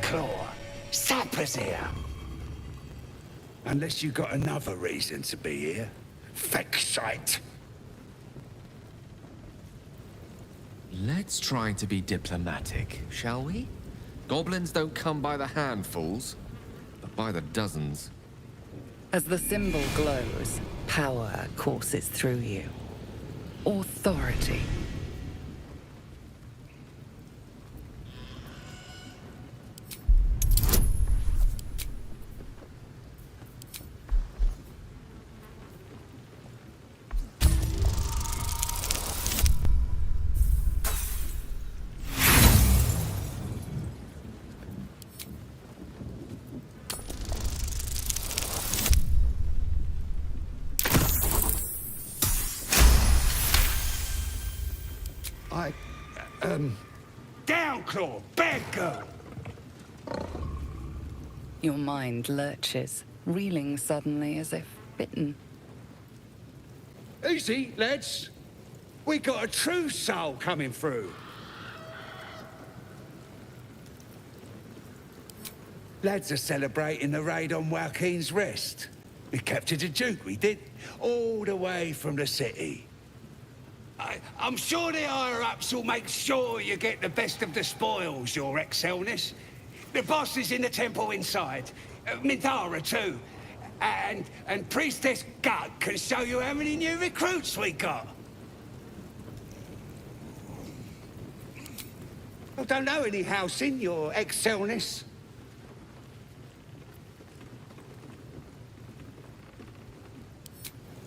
Claw. Sapper's here. Unless you got another reason to be here. Feck shite. Let's try to be diplomatic, shall we? Goblins don't come by the handfuls, but by the dozens. As the symbol glows, power courses through you. Authority. Down, Claw! Bad girl! Your mind lurches, reeling suddenly as if bitten. Easy, lads. We got a true soul coming through. Lads are celebrating the raid on Joaquin's Rest. We captured a Duke, we did, all the way from the city. I'm sure the higher-ups will make sure you get the best of the spoils, Your Excelness. The boss is in the temple inside. Minthara, too. And Priestess Gut can show you how many new recruits we got. I don't know any housing, Your Excelness.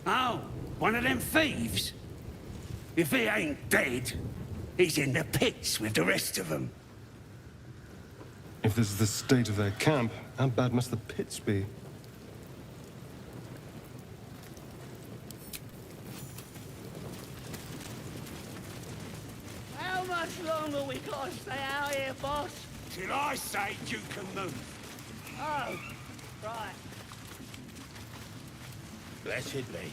Oh, one of them thieves? If he ain't dead, he's in the pits with the rest of them. If this is the state of their camp, how bad must the pits be? How much longer we gotta stay out here, boss? Till I say you can move. Oh, right. Blessed be.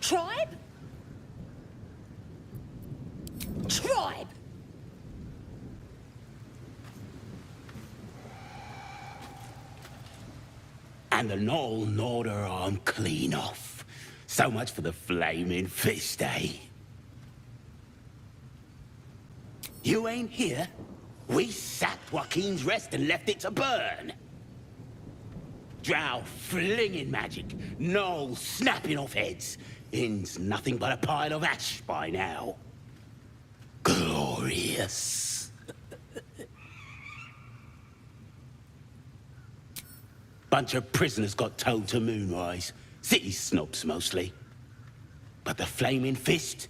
Tribe? Tribe! And the Knoll gnawed her arm clean off. So much for the flaming fist, eh? You ain't here? We sacked Joaquin's Rest and left it to burn. Drow flinging magic, Knoll snapping off heads. Inn's nothing but a pile of ash by now. Glorious. Bunch of prisoners got towed to Moonrise. City snobs mostly. But the Flaming Fist?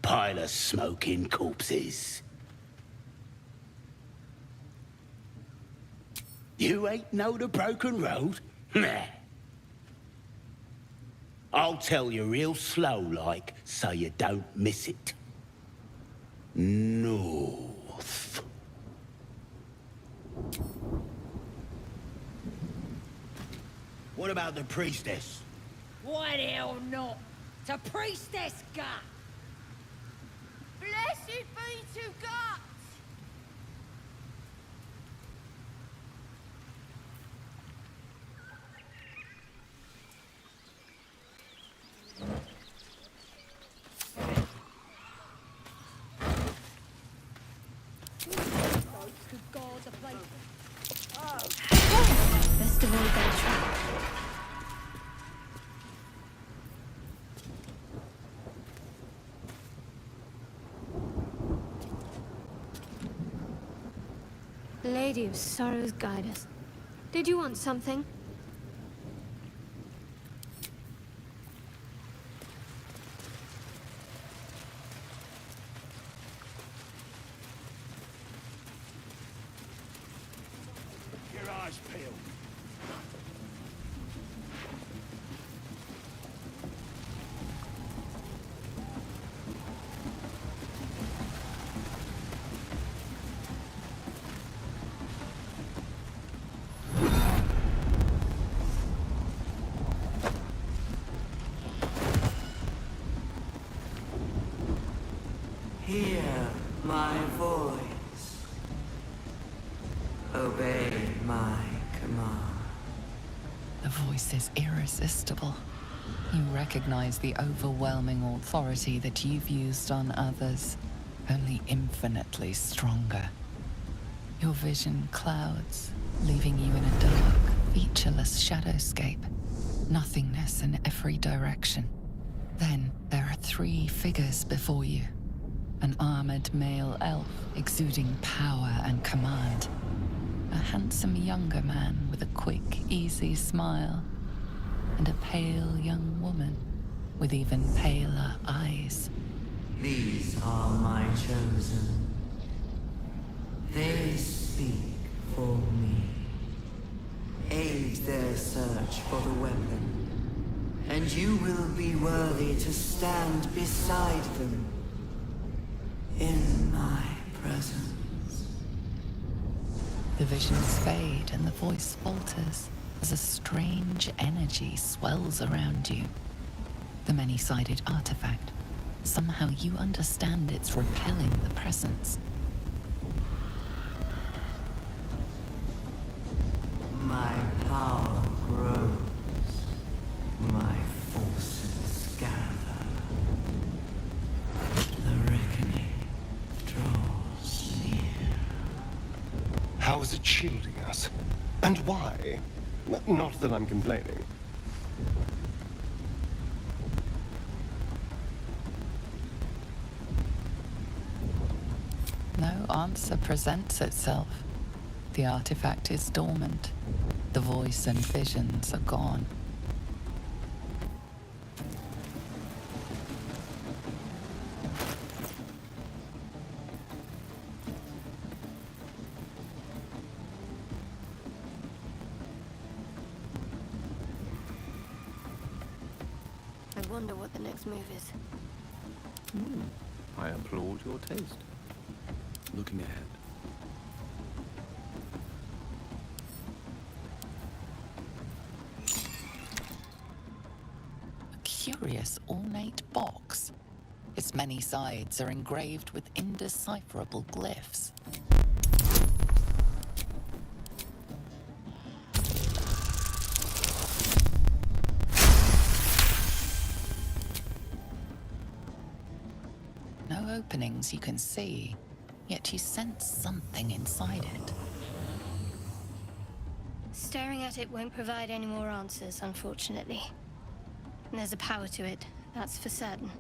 Pile of smoking corpses. You ain't know the broken road? Nah. I'll tell you real slow like, so you don't miss it. North. What about the priestess? Why the hell not? To Priestess Gut! Blessed be to Gut! Best of all, their trap. Lady of Sorrows, guide us. Did you want something? Your eyes peeled. my voice. Obey my command. The voice is irresistible. You recognize the overwhelming authority that you've used on others, only infinitely stronger. Your vision clouds, leaving you in a dark, featureless shadowscape. Nothingness in every direction. Then there are 3 figures before you. An armored male elf exuding power and command. A handsome younger man with a quick, easy smile. And a pale young woman with even paler eyes. These are my chosen. They speak for me. Aid their search for the weapon, and you will be worthy to stand beside them in my presence. The visions fade and the voice falters as a strange energy swells around you. The many-sided artifact. Somehow you understand it's repelling the presence. My power grows. My forces gather. The reckoning draws near. How is it shielding us? And why? Not that I'm complaining. No answer presents itself. The artifact is dormant. The voice and visions are gone. I wonder what the next move is. I applaud your taste. Looking ahead. A curious, ornate box. Its many sides are engraved with indecipherable glyphs. No openings you can see, yet you sense something inside it. Staring at it won't provide any more answers, unfortunately. And there's a power to it, that's for certain.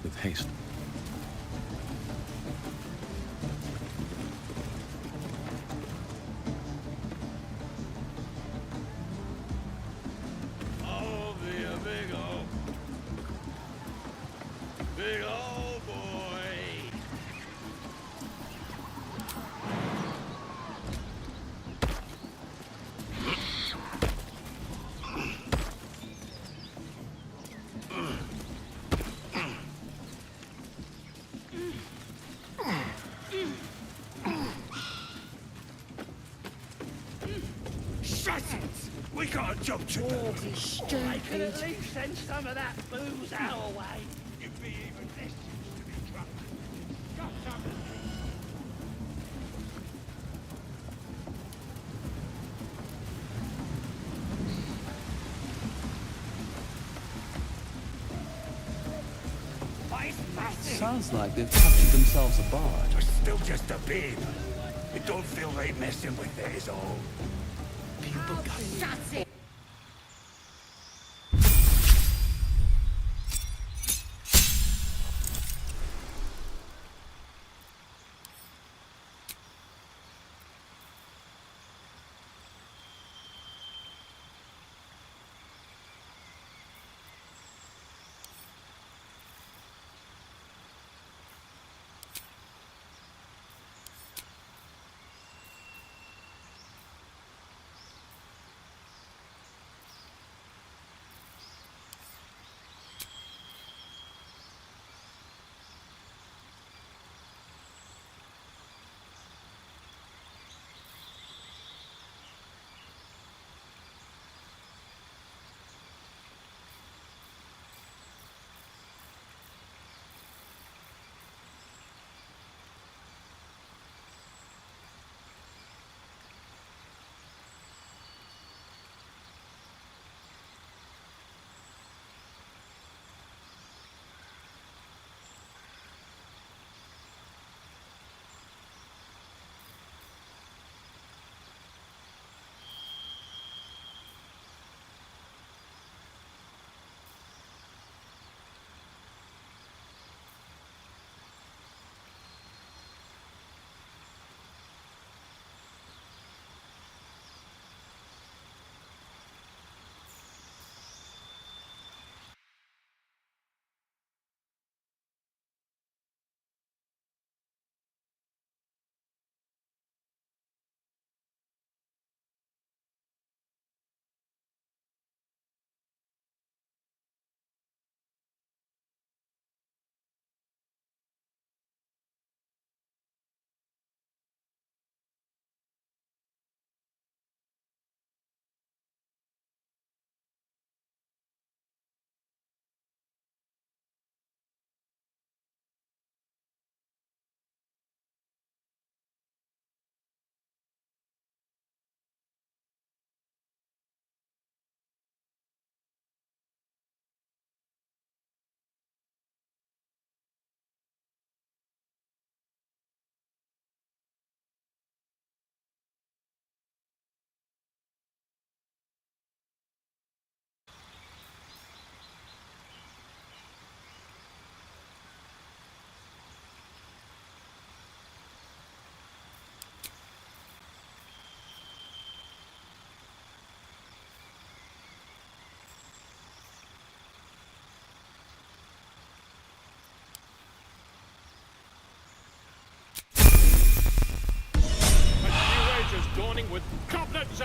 With haste. I'll be a big old boy. Shut it! We got a job to do. I could at least send some of that booze our way. You'd be even less used to be drunk. Got some. But it's massive. Sounds like they've captured themselves a barge. It's still just a bid. It don't feel right messing with it is all. Shut it!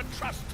to trust.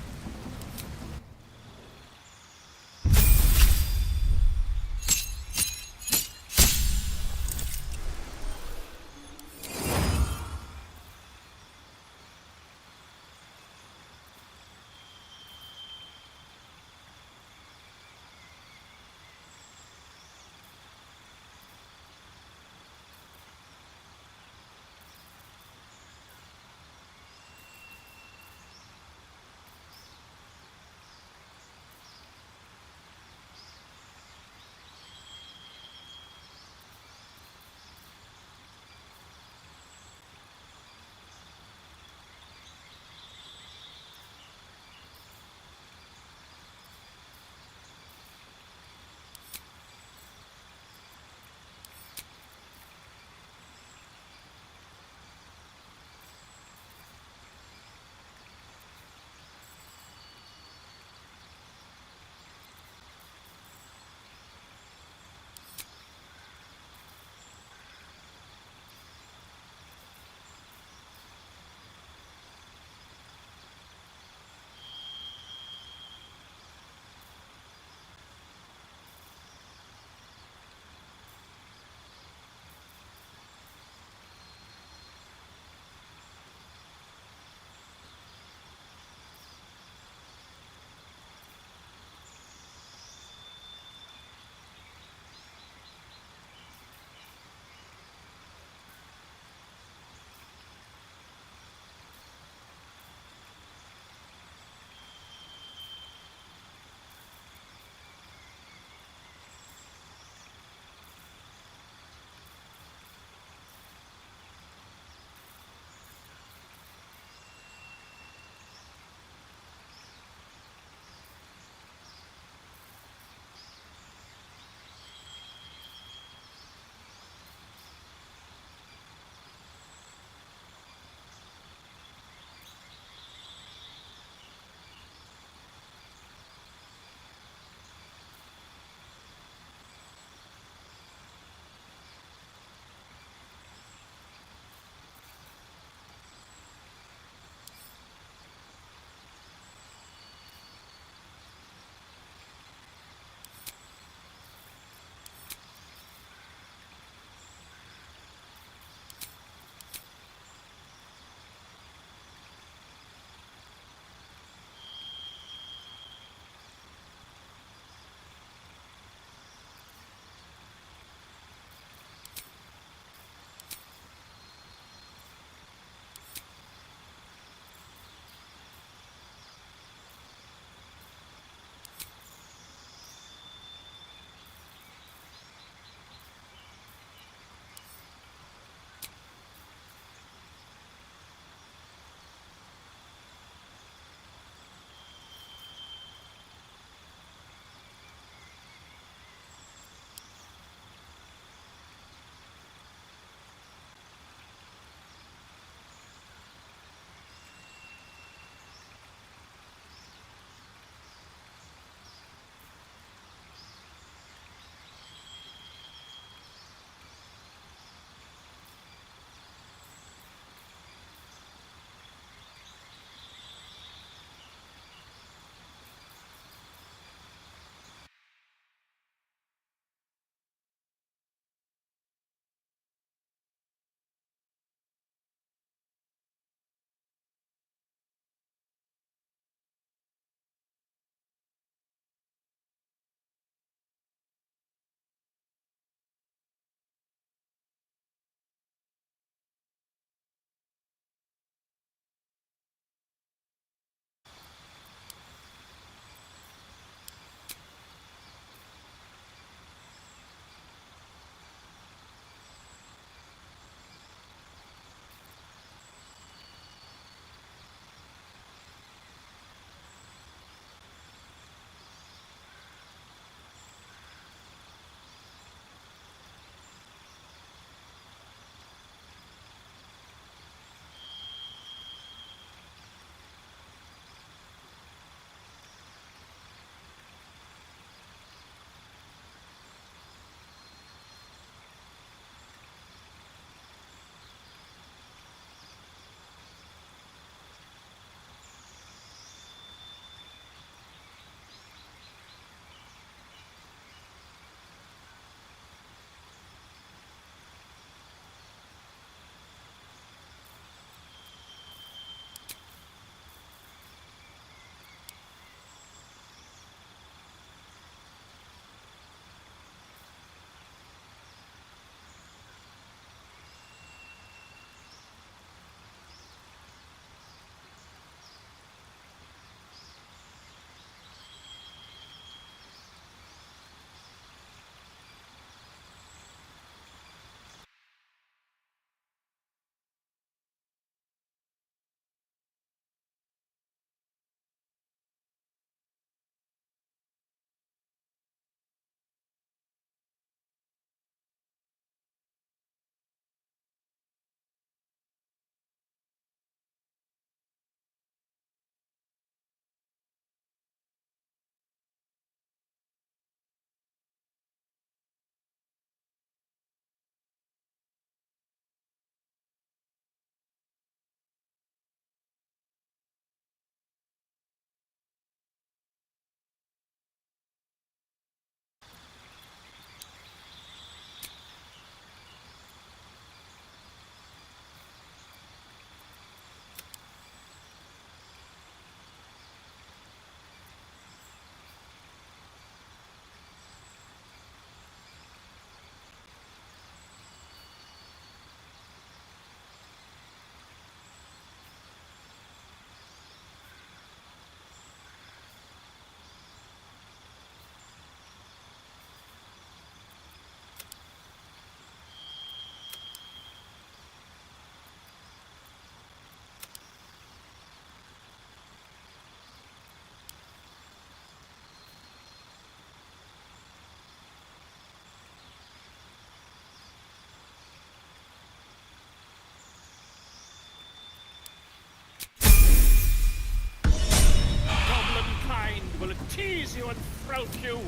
tease you and throat you.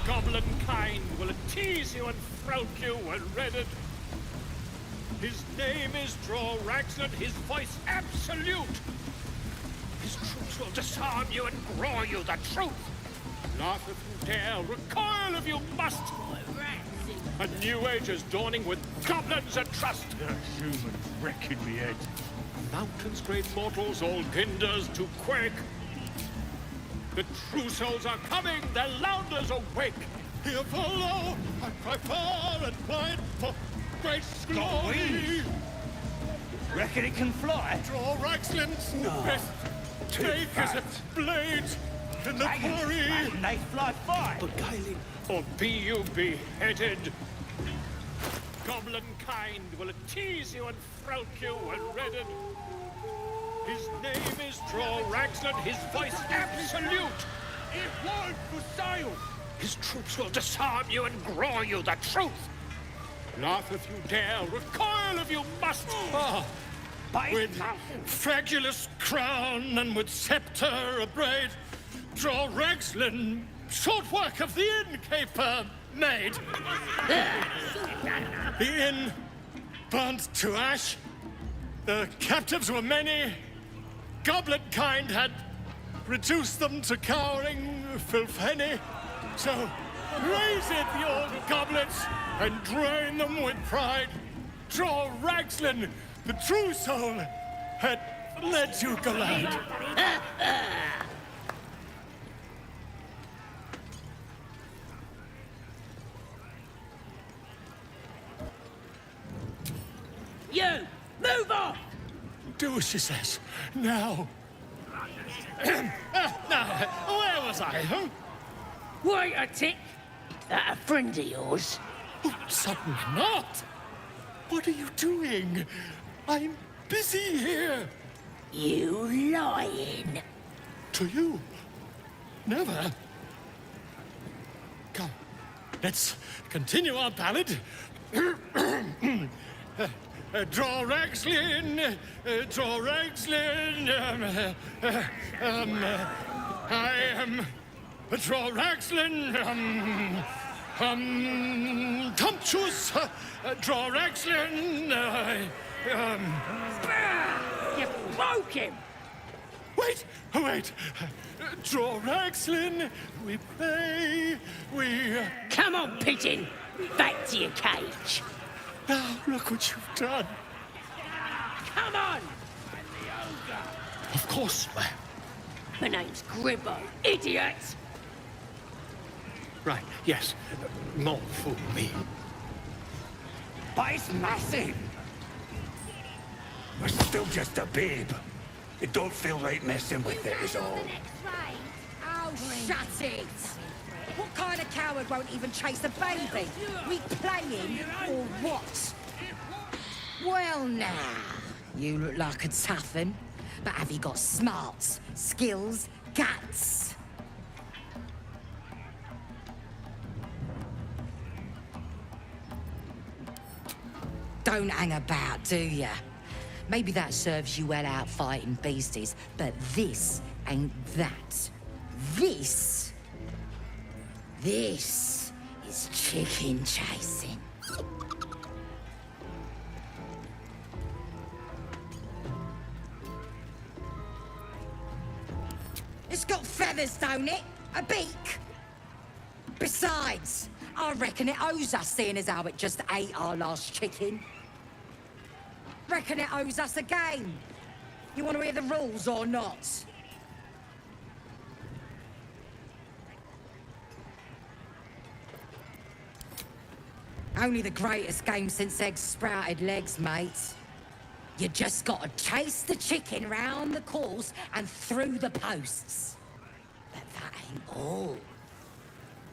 Goblin kind will tease you and throat you when redded. His name is Raxlin, his voice absolute. His troops will disarm you and grow you the truth. Laugh if you dare, recoil if you must. A new age is dawning with goblins and trust. Humans wrecking the head. Mountains, great mortals, all ginders to quake. The true souls are coming, their lounders awake. Here follow, I cry far and wide for great glory. Reckon it can fly? Draw Raxlin's best. Too Take as fat. a blade in the quarry. And they fly far. Beguiling, or be you beheaded. Goblin kind will tease you and throat you when redded. His name is Raxlin, his voice absolute. It won't for sale. His troops will disarm you and grow you the truth. Laugh if you dare, recoil if you must. With fragulous crown and with scepter abraid, draw Raxlin, short work of the innkeeper made. The inn burnt to ash. The captives were many. Goblin kind had reduced them to cowering filthenny. So raise it, the old goblets, and drain them with pride. Draw Raxlin, the true soul, had let you glide. You! Move off! Do as she says. Now. Now, where was I? Huh? Wait a tick. That a friend of yours? Oh, certainly not. What are you doing? I'm busy here. You lying. To you? Never. Come, let's continue our ballad. Draw Raxlin, draw Raxlin. I am draw Raxlin. Tumptuous. Draw Raxlin. You broke him. Wait, wait. Draw Raxlin. We play. We. Come on, pigeon. Back to your cage. Now, look what you've done. Come on! Of course, ma'am. My name's Gribbo, idiot! Right, yes. Not fool me. But it's massive. We're still just a babe. It don't feel right messing with it is all. Oh, shut it! What kind of coward won't even chase a baby? We playing or what? Well now, you look like a tough un, but have you got smarts, skills, guts? Don't hang about, do ya? Maybe that serves you well out fighting beasties, but this ain't that. This is chicken chasing. It's got feathers, don't it? A beak. Besides, I reckon it owes us, seeing as how it just ate our last chicken. Reckon it owes us a game. You want to hear the rules or not? Only the greatest game since eggs sprouted legs, mate. You just gotta chase the chicken round the course and through the posts. But that ain't all.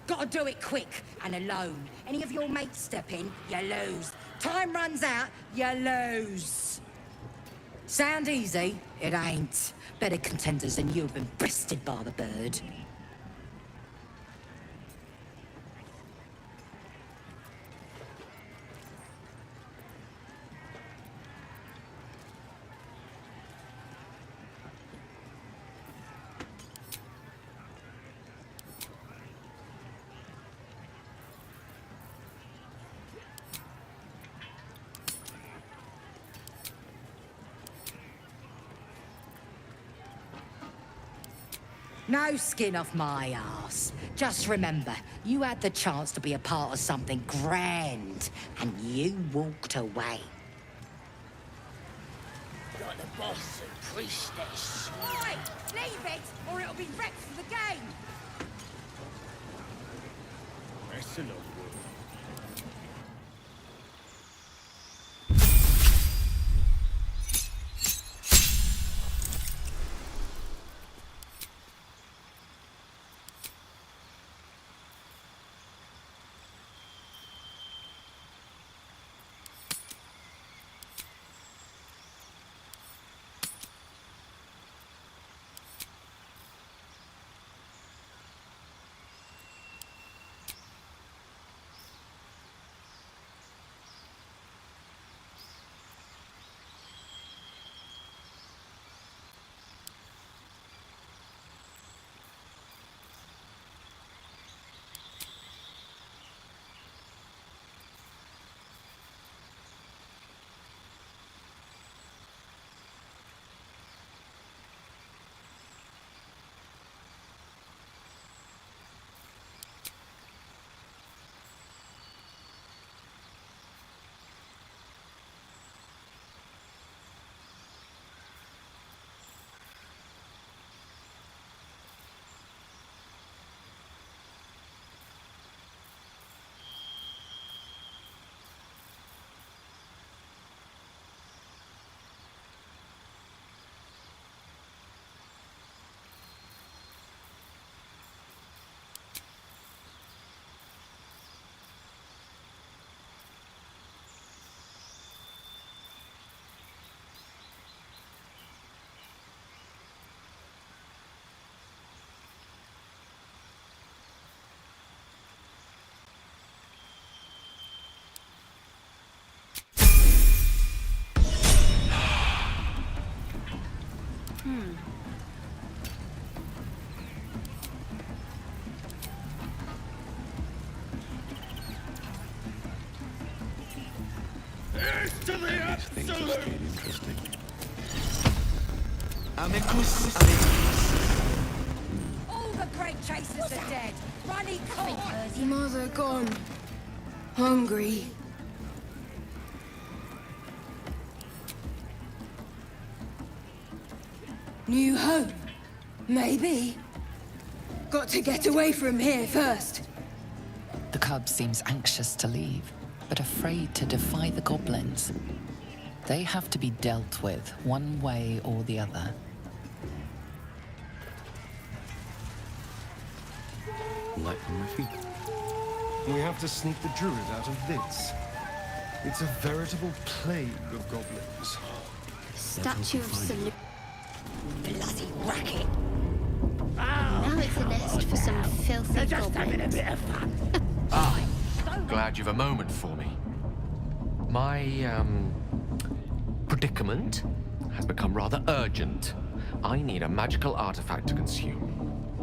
Gotta do it quick and alone. Any of your mates step in, you lose. Time runs out, you lose. Sound easy? It ain't. Better contenders than you have been bested by the bird. No skin off my arse. Just remember, you had the chance to be a part of something grand, and you walked away. Got the boss and priestess. Oi! Leave it, or it'll be wrecked for the game! Excellent. To the absolute! Interesting. Amicus. All the great chasers are dead. Runny cold. Mother gone. Hungry. New home. Maybe. Got to get away from here first. The cub seems anxious to leave, but afraid to defy the goblins. They have to be dealt with one way or the other. Light on my feet. We have to sneak the druid out of this. It's a veritable plague of goblins. Statue of Salute. Bloody racket. Now it's a nest for some filthy Just having a goblins. bit of fun. Glad you've a moment for me. My, predicament has become rather urgent. I need a magical artifact to consume.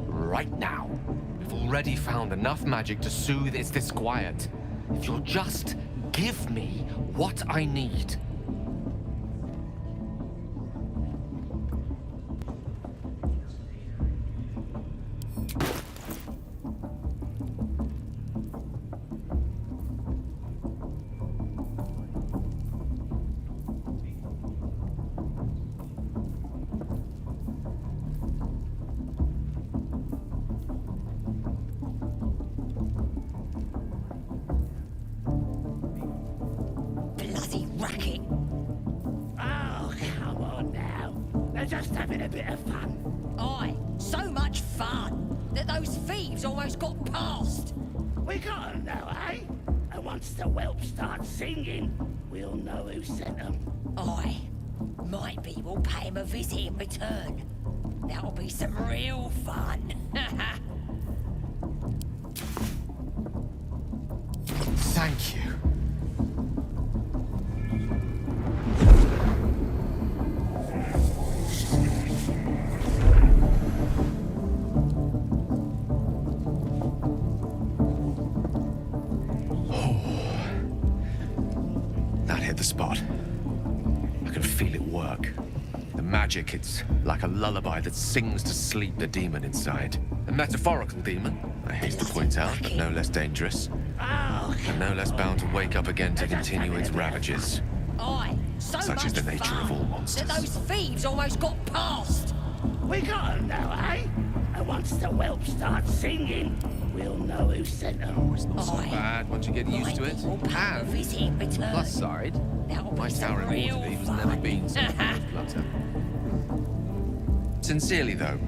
Right now. We've already found enough magic to soothe its disquiet. If you'll just give me what I need. Bloody racket. Oh, come on now. They're just having a bit of fun. Aye, so much fun that those thieves almost got past. We got 'em now, eh? And once the whelp starts singing, we'll know who sent 'em. Aye. Might be we'll pay 'em a visit in return. That'll be some real fun. Thank you. That hit the spot. I can feel it work. The magic, it's like a lullaby that sings to sleep the demon inside. A metaphorical demon, I hate to point out, but no less dangerous. And no less bound to wake up again to continue its ravages. Aye, so Such is the much nature of all fun monsters. that those thieves almost got past. We got 'em now, eh? And once the whelp starts singing, we'll know who sent 'em. It's not so bad once you get used to it. And, plus side, my tower in Waterdeep has never been so full of clutter. Sincerely, though,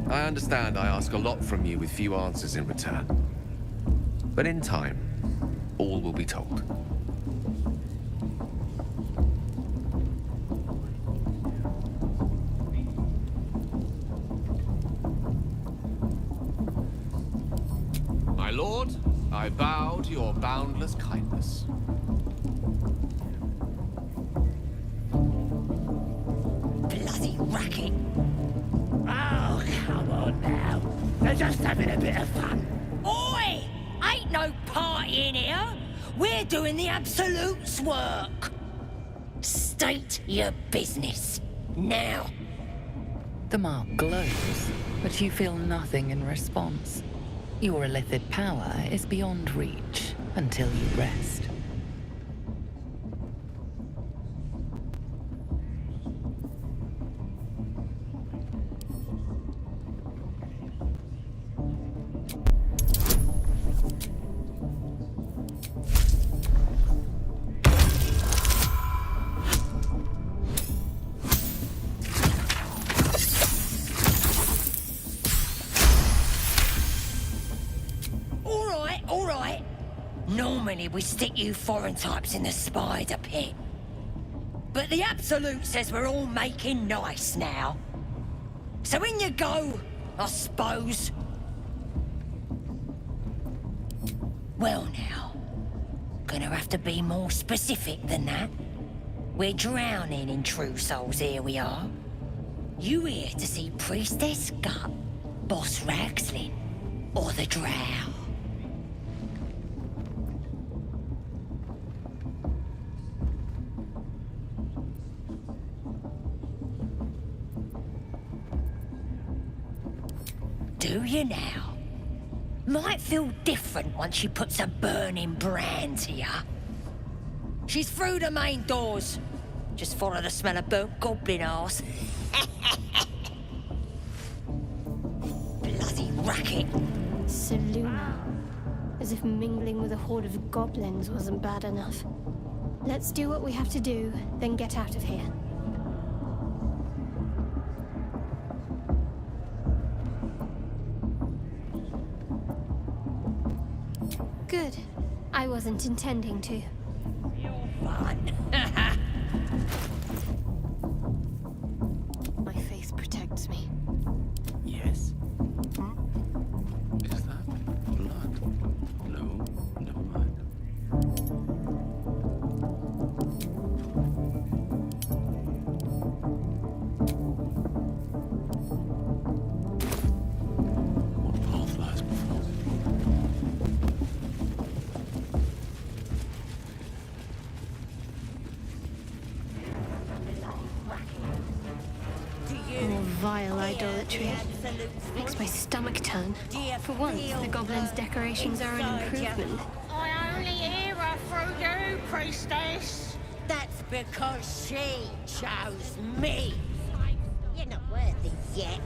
I understand I ask a lot from you with few answers in return. But in time, all will be told. My lord, I bow to your boundless kindness. Bloody racket. Oh, come on now. They're just having a bit of fun. Oi! Ain't no party in here. We're doing the Absolute's work. State your business. Now. The mark glows, but you feel nothing in response. Your illithid power is beyond reach until you rest. All right. Normally we stick you foreign types in the spider pit. But the Absolute says we're all making nice now. So in you go, I suppose. Well now, gonna have to be more specific than that. We're drowning in true souls, here we are. You here to see Priestess Gut, Boss Raxlin, or the Drow? Do you now? Might feel different once she puts a burning brand to ya. She's through the main doors. Just follow the smell of burnt goblin arse. Bloody racket. Seluna. As if mingling with a horde of goblins wasn't bad enough. Let's do what we have to do, then get out of here. Good. I wasn't intending to. idolatry. Makes my stomach turn. For once, the goblins' decorations are an improvement. I only hear her through you, priestess. That's because she chose me. You're not worthy yet.